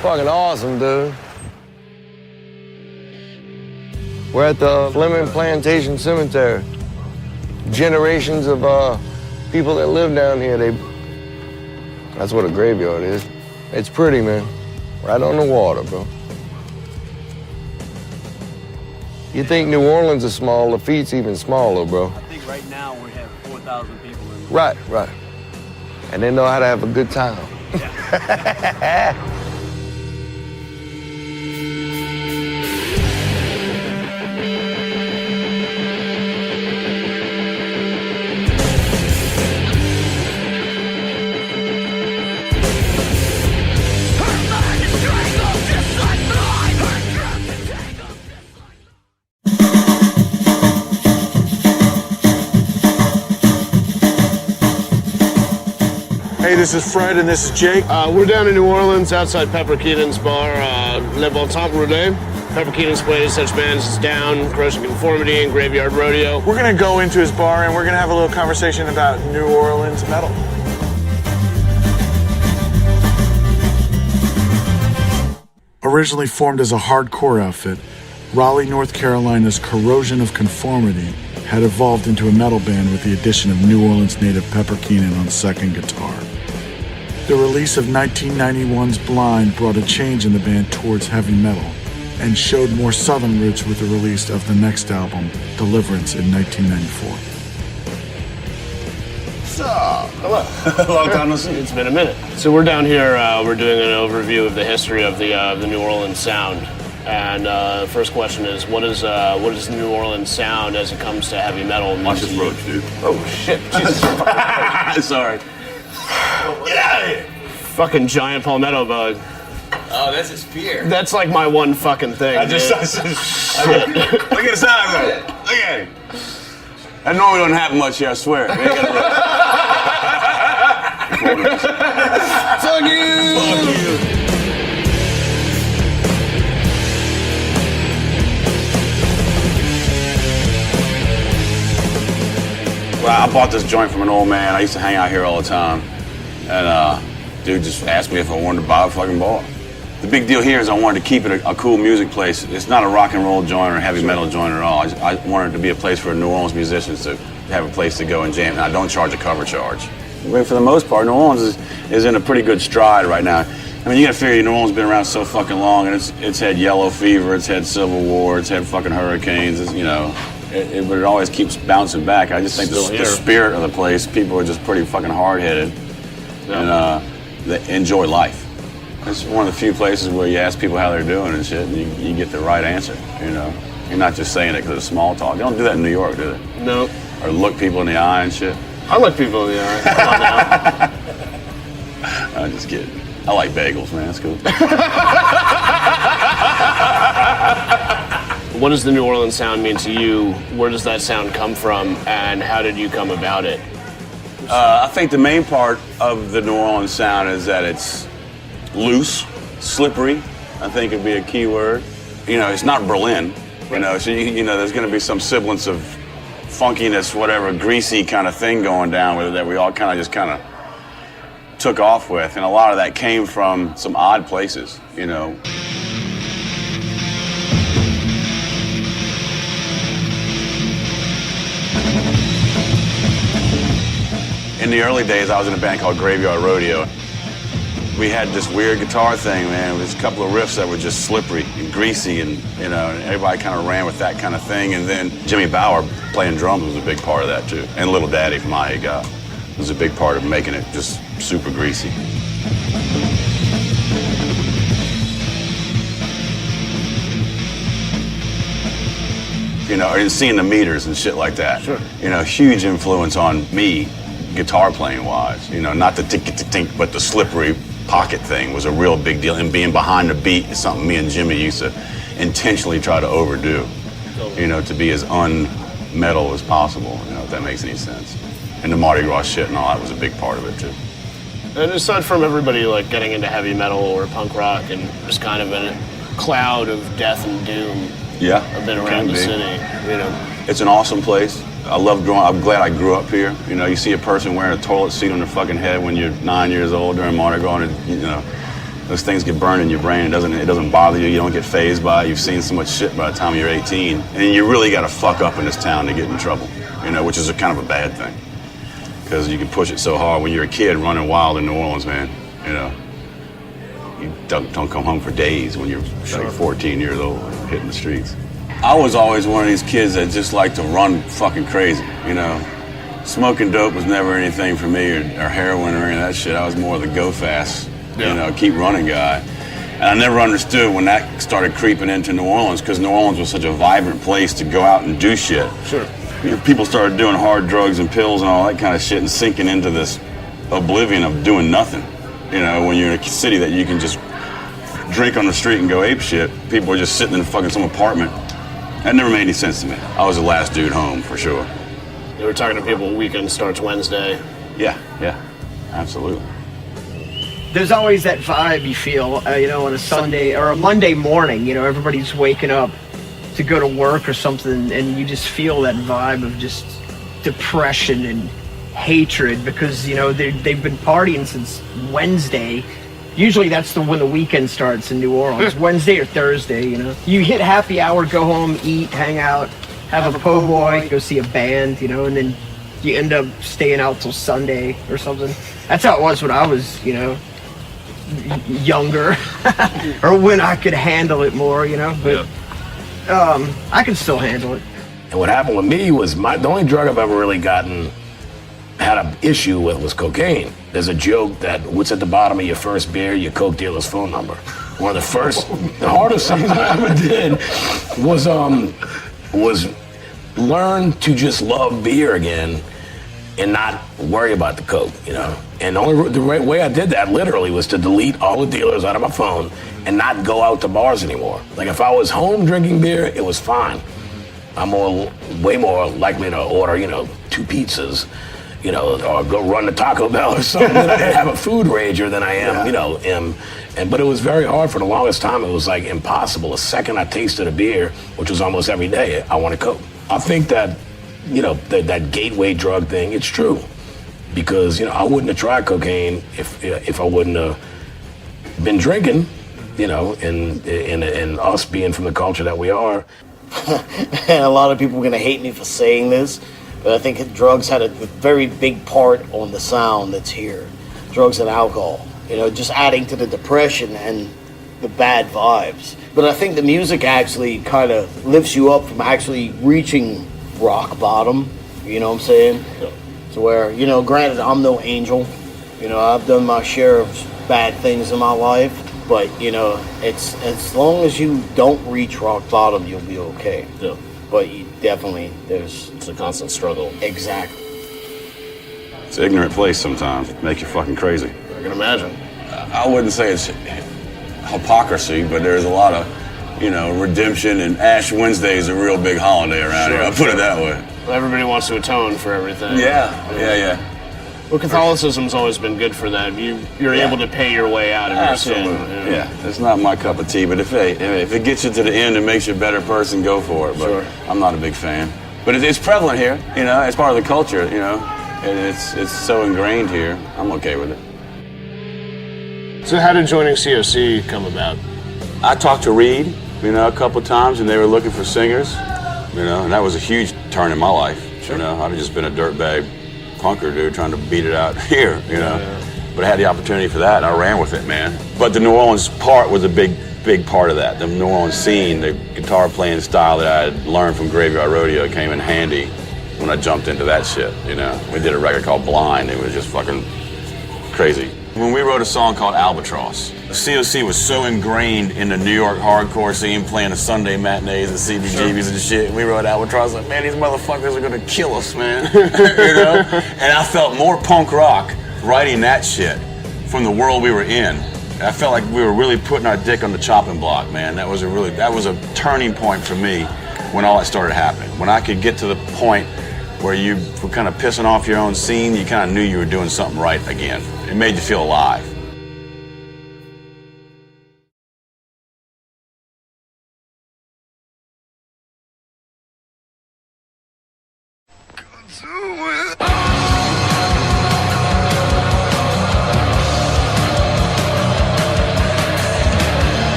Fucking awesome, dude. We're at the Fleming Plantation Cemetery. Generations of people that live down here, that's what a graveyard is. It's pretty, man. Right on the water, bro. You think New Orleans is small, Lafitte's even smaller, bro. I think right now we have 4,000 people in Right. And they know how to have a good time. Yeah. this is Fred and this is Jake. We're down in New Orleans outside Pepper Keenan's bar, Le Bon Temps Roulé. Pepper Keenan's played such bands as Down, Corrosion Conformity, and Graveyard Rodeo. We're gonna go into his bar and we're gonna have a little conversation about New Orleans metal. Originally formed as a hardcore outfit, Raleigh, North Carolina's Corrosion of Conformity had evolved into a metal band with the addition of New Orleans native Pepper Keenan on second guitar. The release of 1991's Blind brought a change in the band towards heavy metal and showed more southern roots with the release of the next album, Deliverance, in 1994. What's up? Hello. Long time no see. It's been a minute. So we're down here, we're doing an overview of the history of the New Orleans sound. And first question is, what is the New Orleans sound as it comes to heavy metal? Watch this roach, dude. Oh shit! Jesus. Sorry. Get out of here! Fucking giant palmetto bug. Oh, that's a spear. That's like my one fucking thing. Look at the size of it. Look at it. That normally don't happen much here, I swear. Fuck you! Fuck you! Well, I bought this joint from an old man. I used to hang out here all the time. And dude just asked me if I wanted to buy a fucking bar. The big deal here is I wanted to keep it a cool music place. It's not a rock and roll joint or a heavy metal joint at all. I wanted it to be a place for New Orleans musicians to have a place to go and jam. And I don't charge a cover charge. But for the most part, New Orleans is in a pretty good stride right now. I mean, you gotta figure New Orleans has been around so fucking long, and it's had yellow fever, it's had civil war, it's had fucking hurricanes, you know. But it always keeps bouncing back. I just think the spirit of the place, people are just pretty fucking hard-headed, and they enjoy life. It's one of the few places where you ask people how they're doing and shit, and you get the right answer, you know. You're not just saying it because it's small talk. They don't do that in New York, do they? No. Or look people in the eye and shit. I look people in the eye. Come on now. I'm just kidding. I like bagels, man. That's cool. What does the New Orleans sound mean to you? Where does that sound come from, and how did you come about it? I think the main part of the New Orleans sound is that it's loose, slippery. I think would be a key word. You know, it's not Berlin. You know, so you know, there's going to be some semblance of funkiness, whatever, greasy kind of thing going down with it that we all kind of took off with, and a lot of that came from some odd places. You know. In the early days, I was in a band called Graveyard Rodeo. We had this weird guitar thing, man. It was a couple of riffs that were just slippery and greasy, and you know, and everybody kind of ran with that kind of thing. And then Jimmy Bauer playing drums was a big part of that too, and Little Daddy from I Got was a big part of making it just super greasy. You know, and seeing the meters and shit like that. Sure. You know, huge influence on me, guitar playing wise. You know, not the tick, but the slippery pocket thing was a real big deal. And being behind the beat is something me and Jimmy used to intentionally try to overdo. You know, to be as un-metal as possible. You know, if that makes any sense. And the Mardi Gras shit and all that was a big part of it too. And aside from everybody like getting into heavy metal or punk rock and just kind of a cloud of death and doom. Yeah, a bit around the city, you know. It's an awesome place. I love growing. I'm glad I grew up here. You know, you see a person wearing a toilet seat on their fucking head when you're 9 years old during Mardi Gras, and you know, those things get burned in your brain. It doesn't bother you. You don't get fazed by it. You've seen so much shit by the time you're 18, and you really got to fuck up in this town to get in trouble. You know, which is a kind of a bad thing, because you can push it so hard when you're a kid running wild in New Orleans, man. You know, you don't come home for days when you're like 14 years old hitting the streets. I was always one of these kids that just liked to run fucking crazy, you know. Smoking dope was never anything for me, or heroin or any of that shit. I was more of the go fast, you know, keep running guy. And I never understood when that started creeping into New Orleans, because New Orleans was such a vibrant place to go out and do shit. Sure. You know, people started doing hard drugs and pills and all that kind of shit and sinking into this oblivion of doing nothing. You know, when you're in a city that you can just drink on the street and go ape shit, people are just sitting in fucking some apartment. That never made any sense to me. I was the last dude home, for sure. They were talking to people, weekend starts Wednesday. Yeah, absolutely. there's always that vibe you feel, on a Sunday or a Monday morning. Everybody's waking up to go to work or something, and you just feel that vibe of just depression and hatred because they've been partying since Wednesday. Usually that's when the weekend starts in New Orleans, Wednesday or Thursday. You hit happy hour, go home, eat, hang out, have a po' boy, go see a band, and then you end up staying out till Sunday or something. That's how it was when I was, younger, or when I could handle it more, but I can still handle it. And what happened with me was the only drug I've ever really had an issue with was cocaine. There's a joke that what's at the bottom of your first beer, your coke dealer's phone number. One of the hardest things I ever did was learn to just love beer again and not worry about the coke, And the right way I did that literally was to delete all the dealers out of my phone and not go out to bars anymore. Like if I was home drinking beer, it was fine. I'm way more likely to order, 2 pizzas, or go run to Taco Bell or something. I have a food rager than I am, but it was very hard for the longest time. It was like impossible. The second I tasted a beer, which was almost every day, I wanted Coke. I think that, that gateway drug thing, it's true. Because, I wouldn't have tried cocaine if I wouldn't have been drinking, and us being from the culture that we are. And a lot of people are going to hate me for saying this, but I think drugs had a very big part on the sound that's here. Drugs and alcohol, just adding to the depression and the bad vibes. But I think the music actually kind of lifts you up from actually reaching rock bottom, you know what I'm saying? Yeah. To where, granted, I'm no angel. I've done my share of bad things in my life, but, it's as long as you don't reach rock bottom, you'll be okay. Yeah. But you definitely, it's a constant struggle. Exactly. It's an ignorant place sometimes. Make you fucking crazy. I can imagine. I wouldn't say it's hypocrisy, but there's a lot of, redemption, and Ash Wednesday is a real big holiday around here. I'll put it that way. Everybody wants to atone for everything. Yeah. Well, Catholicism's always been good for that. You're able to pay your way out of your sin. Yeah, it's not my cup of tea, but if it gets you to the end and makes you a better person, go for it. But sure. I'm not a big fan. But it's prevalent here, it's part of the culture, and it's so ingrained here. I'm okay with it. So how did joining COC come about? I talked to Reed, a couple times, and they were looking for singers, and that was a huge turn in my life. Sure. I'd have just been a dirtbag punker dude trying to beat it out here, But I had the opportunity for that, and I ran with it, man. But the New Orleans part was a big part of that. The New Orleans scene, the guitar playing style that I had learned from Graveyard Rodeo came in handy when I jumped into that shit, We did a record called Blind. It was just fucking crazy. When we wrote a song called Albatross, COC was so ingrained in the New York hardcore scene, playing the Sunday matinees and CBGBs and shit. We wrote Albatross, like, man, these motherfuckers are gonna kill us, man. And I felt more punk rock writing that shit from the world we were in. And I felt like we were really putting our dick on the chopping block, man. That was a turning point for me when all that started happening. When I could get to the point where you were kind of pissing off your own scene, you kind of knew you were doing something right again. It made you feel alive.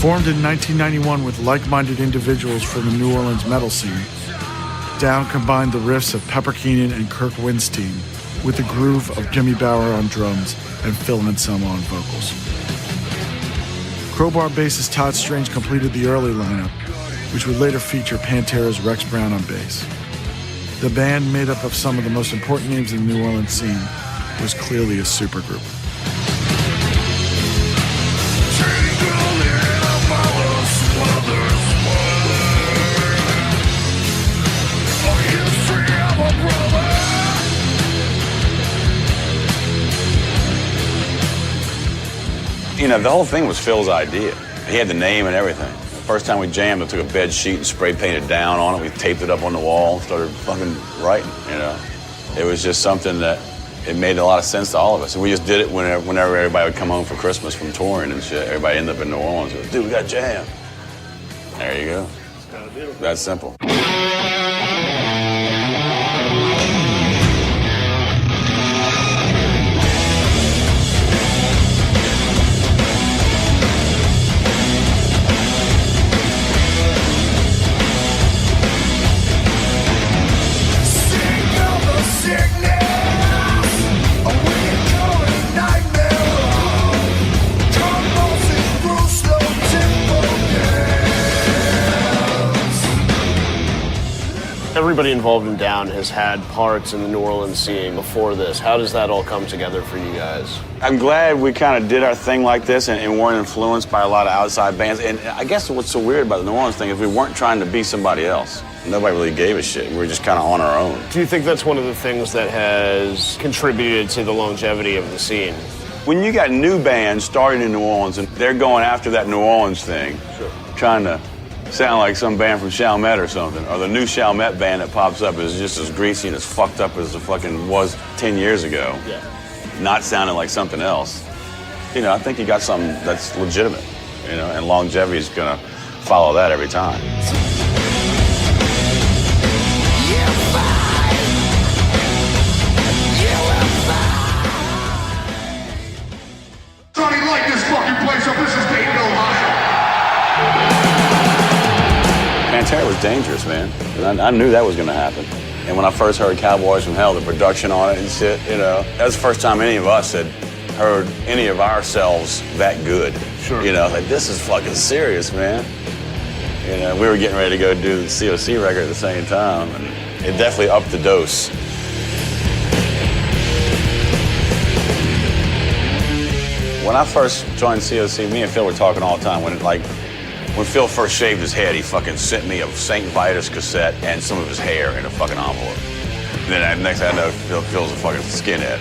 Formed in 1991 with like-minded individuals from the New Orleans metal scene, Down combined the riffs of Pepper Keenan and Kirk Winstein with the groove of Jimmy Bauer on drums and Phil Anselmo on vocals. Crowbar bassist Todd Strange completed the early lineup, which would later feature Pantera's Rex Brown on bass. The band, made up of some of the most important names in the New Orleans scene, was clearly a supergroup. You know, the whole thing was Phil's idea. He had the name and everything. The first time we jammed, I took a bed sheet and spray painted down on it. We taped it up on the wall and started fucking writing, you know. It was just something that, it made a lot of sense to all of us. And we just did it whenever everybody would come home for Christmas from touring and shit. Everybody ended up in New Orleans. Dude, we got jam. There you go. That's simple. Everybody involved in Down has had parts in the New Orleans scene before this. How does that all come together for you guys? I'm glad we kind of did our thing like this and weren't influenced by a lot of outside bands. And I guess what's so weird about the New Orleans thing is we weren't trying to be somebody else. Nobody really gave a shit. We were just kind of on our own. Do you think that's one of the things that has contributed to the longevity of the scene? When you got new bands starting in New Orleans and they're going after that New Orleans thing, trying to sound like some band from Chalmette or something, or the new Chalmette band that pops up is just as greasy and as fucked up as it fucking was 10 years ago, not sounding like something else. You know, I think you got something that's legitimate, you know, and longevity is gonna follow that every time. Sonny, light this fucking place up. This is Dayton, Ohio. Pantera was dangerous, man. And I knew that was going to happen. And when I first heard Cowboys from Hell, the production on it and shit, you know, that was the first time any of us had heard any of ourselves that good. Sure. You know, like, this is fucking serious, man. You know, we were getting ready to go do the COC record at the same time, and it definitely upped the dose. When I first joined COC, me and Phil were talking all the time. When Phil first shaved his head, he fucking sent me a St. Vitus cassette and some of his hair in a fucking envelope. And then next thing I know, Phil's a fucking skinhead.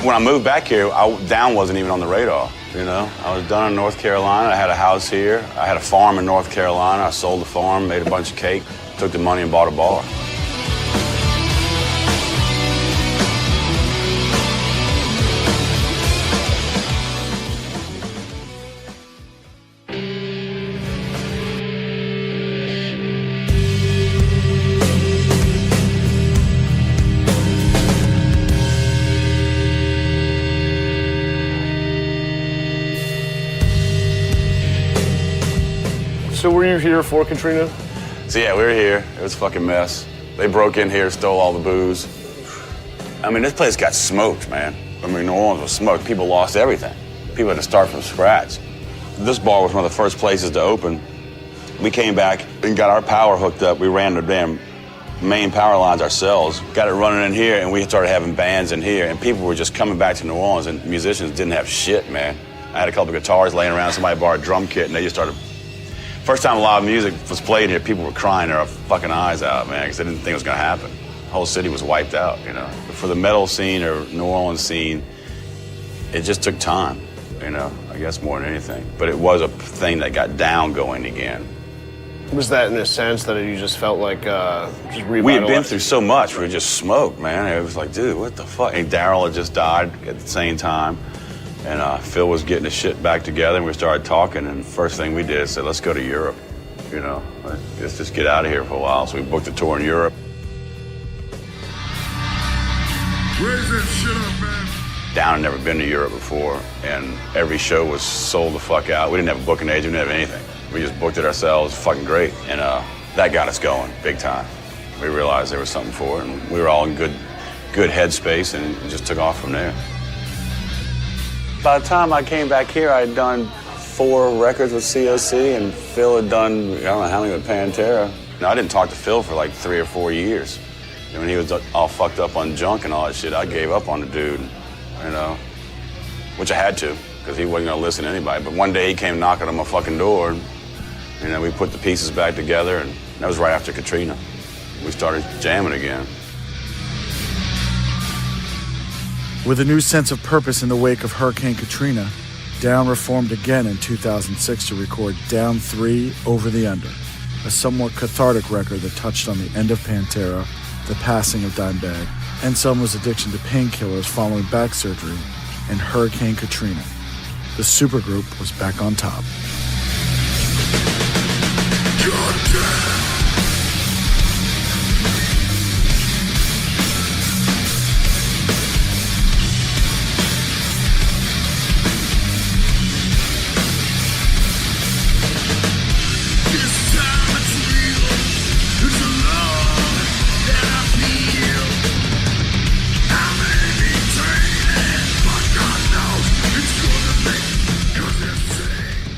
When I moved back here, Down wasn't even on the radar, you know? I was done in North Carolina. I had a house here. I had a farm in North Carolina. I sold the farm, made a bunch of cake, took the money and bought a bar. So were you here for Katrina? So yeah, we were here. It was a fucking mess. They broke in here, stole all the booze. I mean, this place got smoked, man. I mean, New Orleans was smoked. People lost everything. People had to start from scratch. This bar was one of the first places to open. We came back and got our power hooked up. We ran the damn main power lines ourselves, got it running in here, and we started having bands in here, and people were just coming back to New Orleans, and musicians didn't have shit, man. I had a couple of guitars laying around, somebody borrowed a drum kit, and they just started. First time live music was played here, people were crying their fucking eyes out, man, because they didn't think it was gonna happen. The whole city was wiped out, you know. But for the metal scene or New Orleans scene, it just took time, you know, I guess more than anything. But it was a thing that got Down going again. Was that in a sense that you just felt like just revitalized? We had been through so much, we were just smoked, man. It was like, dude, what the fuck? And Daryl had just died at the same time. And Phil was getting his shit back together, and we started talking, and first thing we did is said, let's go to Europe, you know. Let's just get out of here for a while. So we booked a tour in Europe. Raise that shit up, man. Down had never been to Europe before, and every show was sold the fuck out. We didn't have a booking agent, we didn't have anything. We just booked it ourselves, fucking great. And that got us going, big time. We realized there was something for it, and we were all in good headspace, and it just took off from there. By the time I came back here, I had done 4 records with COC, and Phil had done, I don't know how many with Pantera. Now, I didn't talk to Phil for like 3 or 4 years. And when he was all fucked up on junk and all that shit, I gave up on the dude, you know, which I had to, because he wasn't gonna listen to anybody. But one day he came knocking on my fucking door, and, you know, we put the pieces back together, and that was right after Katrina. We started jamming again. With a new sense of purpose in the wake of Hurricane Katrina, Down reformed again in 2006 to record Down 3 Over the Under, a somewhat cathartic record that touched on the end of Pantera, the passing of Dimebag, and Selma's addiction to painkillers following back surgery, and Hurricane Katrina. The supergroup was back on top.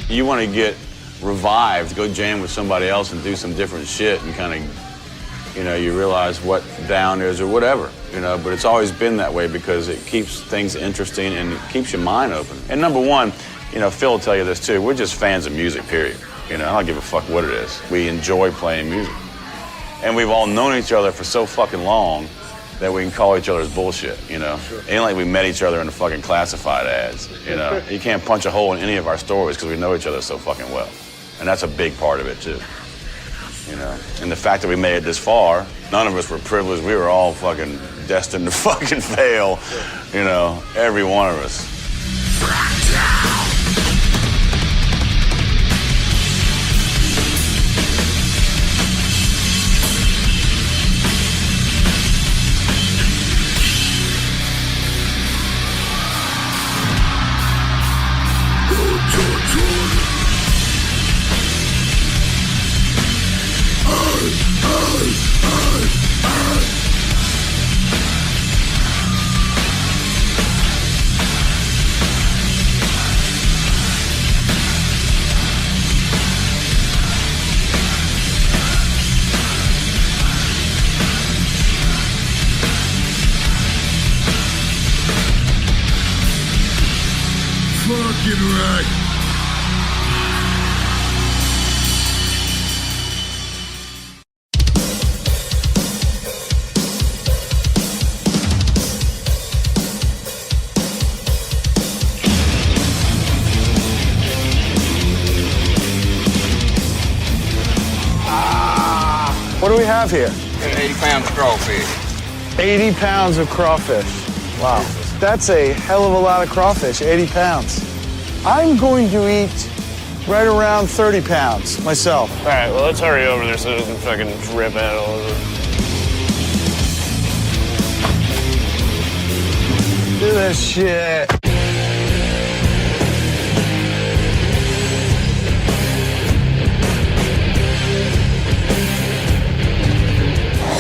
You want to get revived, go jam with somebody else and do some different shit and kind of, you know, you realize what Down is or whatever, you know, but it's always been that way because it keeps things interesting and it keeps your mind open. And number one, you know, Phil will tell you this too, we're just fans of music, period. You know, I don't give a fuck what it is. We enjoy playing music. And we've all known each other for so fucking long that we can call each other's bullshit, you know? Sure. It ain't like we met each other in the fucking classified ads, you know? You can't punch a hole in any of our stories because we know each other so fucking well. And that's a big part of it, too, you know? And the fact that we made it this far, none of us were privileged. We were all fucking destined to fucking fail, you know? Every one of us. What do we have here? 80 pounds of crawfish. 80 pounds of crawfish. Wow. That's a hell of a lot of crawfish, 80 pounds. I'm going to eat right around 30 pounds myself. All right, well, let's hurry over there so it doesn't fucking rip out all of it. Do this shit.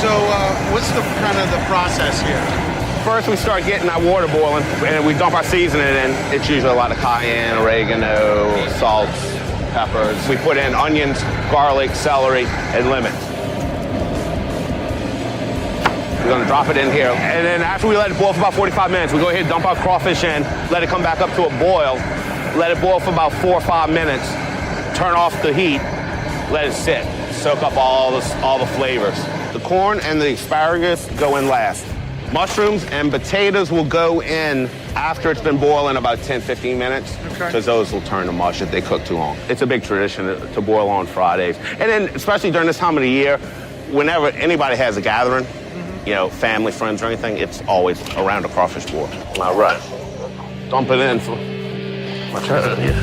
So, what's the kind of the process here? First, we start getting that water boiling, and we dump our seasoning in. It's usually a lot of cayenne, oregano, salts, peppers. We put in onions, garlic, celery, and lemon. We're gonna drop it in here. And then after we let it boil for about 45 minutes, we go ahead and dump our crawfish in, let it come back up to a boil, let it boil for about 4 or 5 minutes, turn off the heat, let it sit, soak up all the flavors. The corn and the asparagus go in last. Mushrooms and potatoes will go in after it's been boiling about 10, 15 minutes, because those will turn to mush if they cook too long. It's a big tradition to boil on Fridays. And then, especially during this time of the year, whenever anybody has a gathering, you know, family, friends, or anything, it's always around a crawfish boil. All right. Dump it in. My turn, yeah.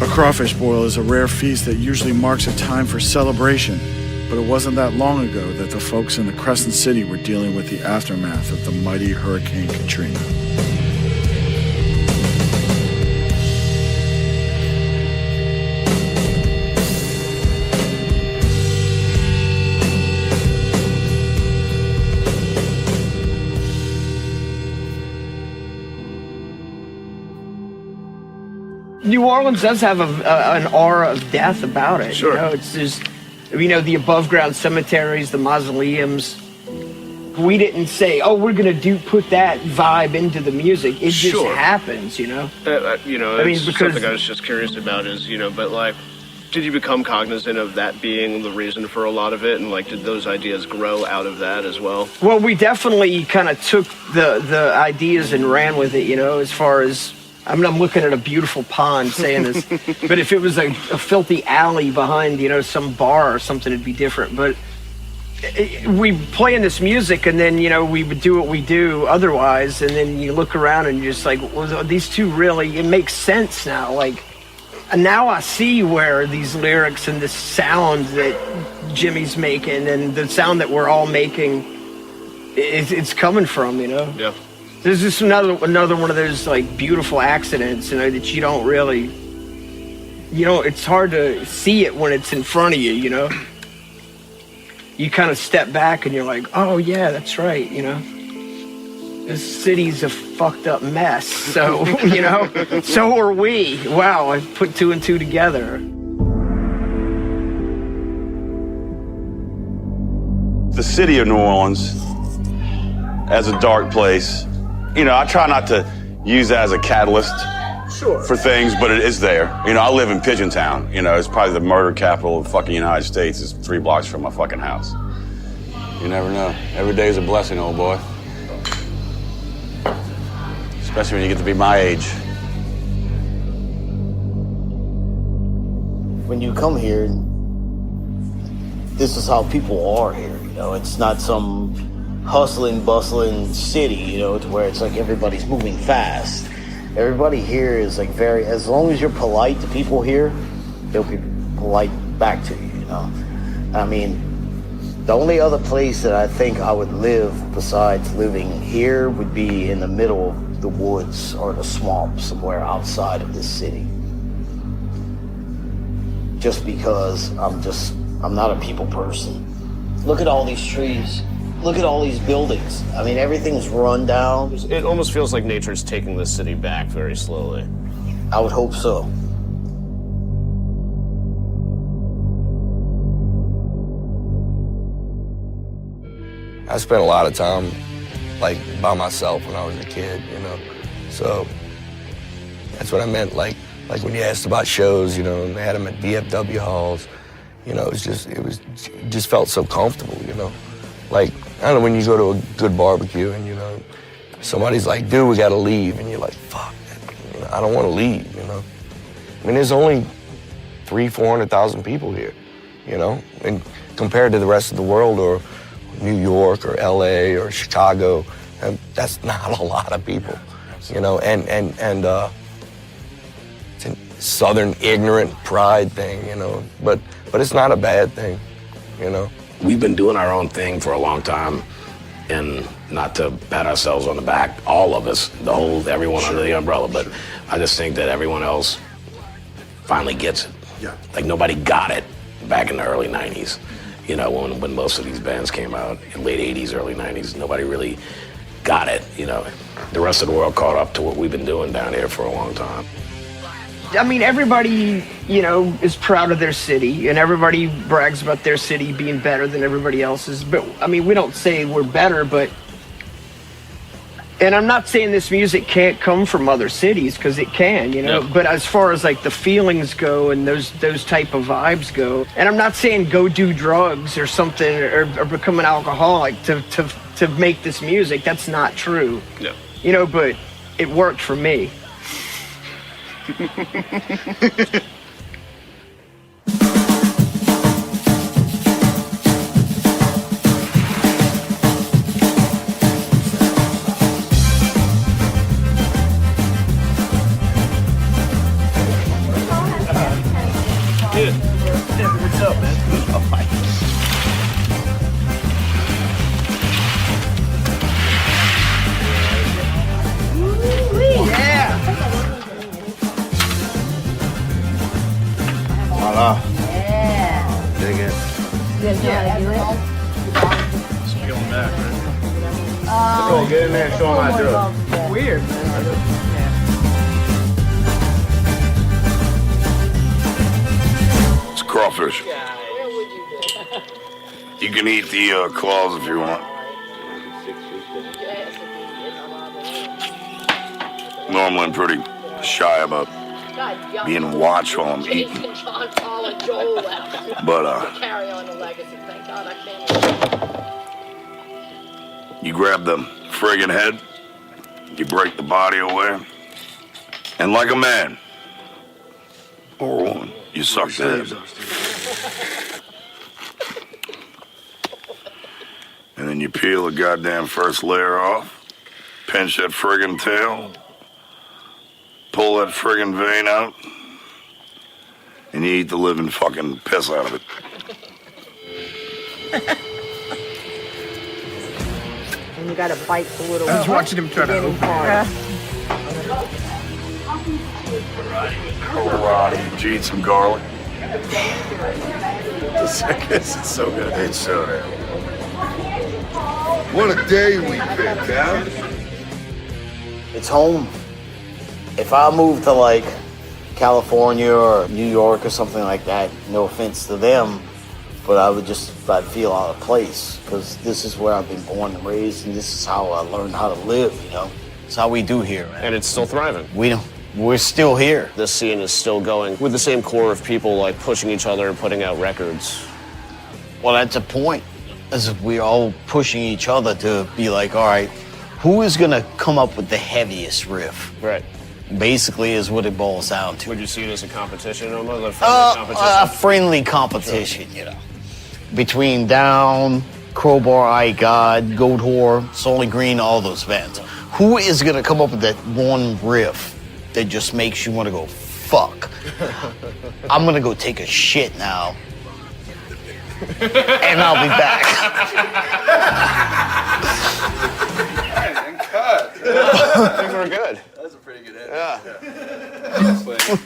A crawfish boil is a rare feast that usually marks a time for celebration, but it wasn't that long ago that the folks in the Crescent City were dealing with the aftermath of the mighty Hurricane Katrina. New Orleans does have an aura of death about it. Sure. You know, it's just, the above ground cemeteries, the mausoleums. We didn't say, oh, we're going to put that vibe into the music. It just happens, I mean, because something I was just curious about is, but like, did you become cognizant of that being the reason for a lot of it? And like, did those ideas grow out of that as well? Well, we definitely kind of took the ideas and ran with it, as far as, I'm looking at a beautiful pond saying this, but if it was a filthy alley behind, some bar or something, it'd be different. But we play in this music, and then, we would do what we do otherwise, and then you look around and you're just like, well, these two really, it makes sense now. Like, now I see where these lyrics and this sound that Jimmy's making and the sound that we're all making, it's coming from, Yeah. There's just another one of those like beautiful accidents, that you don't really, it's hard to see it when it's in front of you, You kind of step back and you're like, oh yeah, that's right, This city's a fucked up mess, so, so are we. Wow, I put two and two together. The city of New Orleans as a dark place. I try not to use that as a catalyst for things, but it is there. I live in Pigeontown. It's probably the murder capital of the fucking United States. It's 3 blocks from my fucking house. You never know. Every day is a blessing, old boy. Especially when you get to be my age. When you come here, this is how people are here. It's not some hustling, bustling city, to where it's like everybody's moving fast. Everybody here is like as long as you're polite to people here, they'll be polite back to you, I mean, the only other place that I think I would live besides living here would be in the middle of the woods or the swamp somewhere outside of this city. Just because I'm not a people person. Look at all these trees. Look at all these buildings. I mean, everything's run down. It almost feels like nature's taking this city back very slowly. I would hope so. I spent a lot of time, like, by myself when I was a kid, So that's what I meant, like when you asked about shows, and they had them at VFW halls, it just felt so comfortable, Like, I don't know, when you go to a good barbecue and, somebody's like, dude, we gotta leave. And you're like, fuck, I don't wanna leave, I mean, there's only 300,000-400,000 people here, And compared to the rest of the world or New York or LA or Chicago, that's not a lot of people, And it's a Southern ignorant pride thing, But it's not a bad thing, We've been doing our own thing for a long time, and not to pat ourselves on the back, all of us, everyone under the umbrella, but I just think that everyone else finally gets it. Yeah. Like, nobody got it back in the early 90s, when most of these bands came out, in late 80s, early 90s, nobody really got it, The rest of the world caught up to what we've been doing down here for a long time. I mean, everybody, is proud of their city, and everybody brags about their city being better than everybody else's. But, I mean, we don't say we're better, but... And I'm not saying this music can't come from other cities, because it can, No. But as far as, like, the feelings go and those type of vibes go, and I'm not saying go do drugs or something or become an alcoholic to make this music. That's not true. No. But it worked for me. Go get in there and show them how to do it. Weird. It's crawfish. You can eat the claws if you want. Normally I'm pretty shy about being watched while I'm eating. But you grab the friggin' head, you break the body away, and like a man or a woman, you suck the head. And then you peel the goddamn first layer off, pinch that friggin' tail, pull that friggin' vein out, and you eat the living fucking piss out of it. And you gotta bite the little. I was watching him try to open it. Karate. Did you eat some garlic? It's so good. It's so good. What a day we picked, huh? It's home. If I moved to like California or New York or something like that, no offense to them, but I'd feel out of place because this is where I've been born and raised, and this is how I learned how to live. You know, it's how we do here. And it's still thriving. We're still here. This scene is still going with the same core of people like pushing each other and putting out records. Well, that's a point. As we're all pushing each other to be like, all right, who is gonna come up with the heaviest riff? Right. Basically, is what it boils down to. Would you see it as a competition almost? A friendly competition? You know, between Down, Crowbar, I God, Goat Whore, Solid Green, all those bands. Who is gonna come up with that one riff that just makes you want to go, fuck? I'm gonna go take a shit now. And I'll be back. And cut. Things were good. That's a pretty good end. Yeah.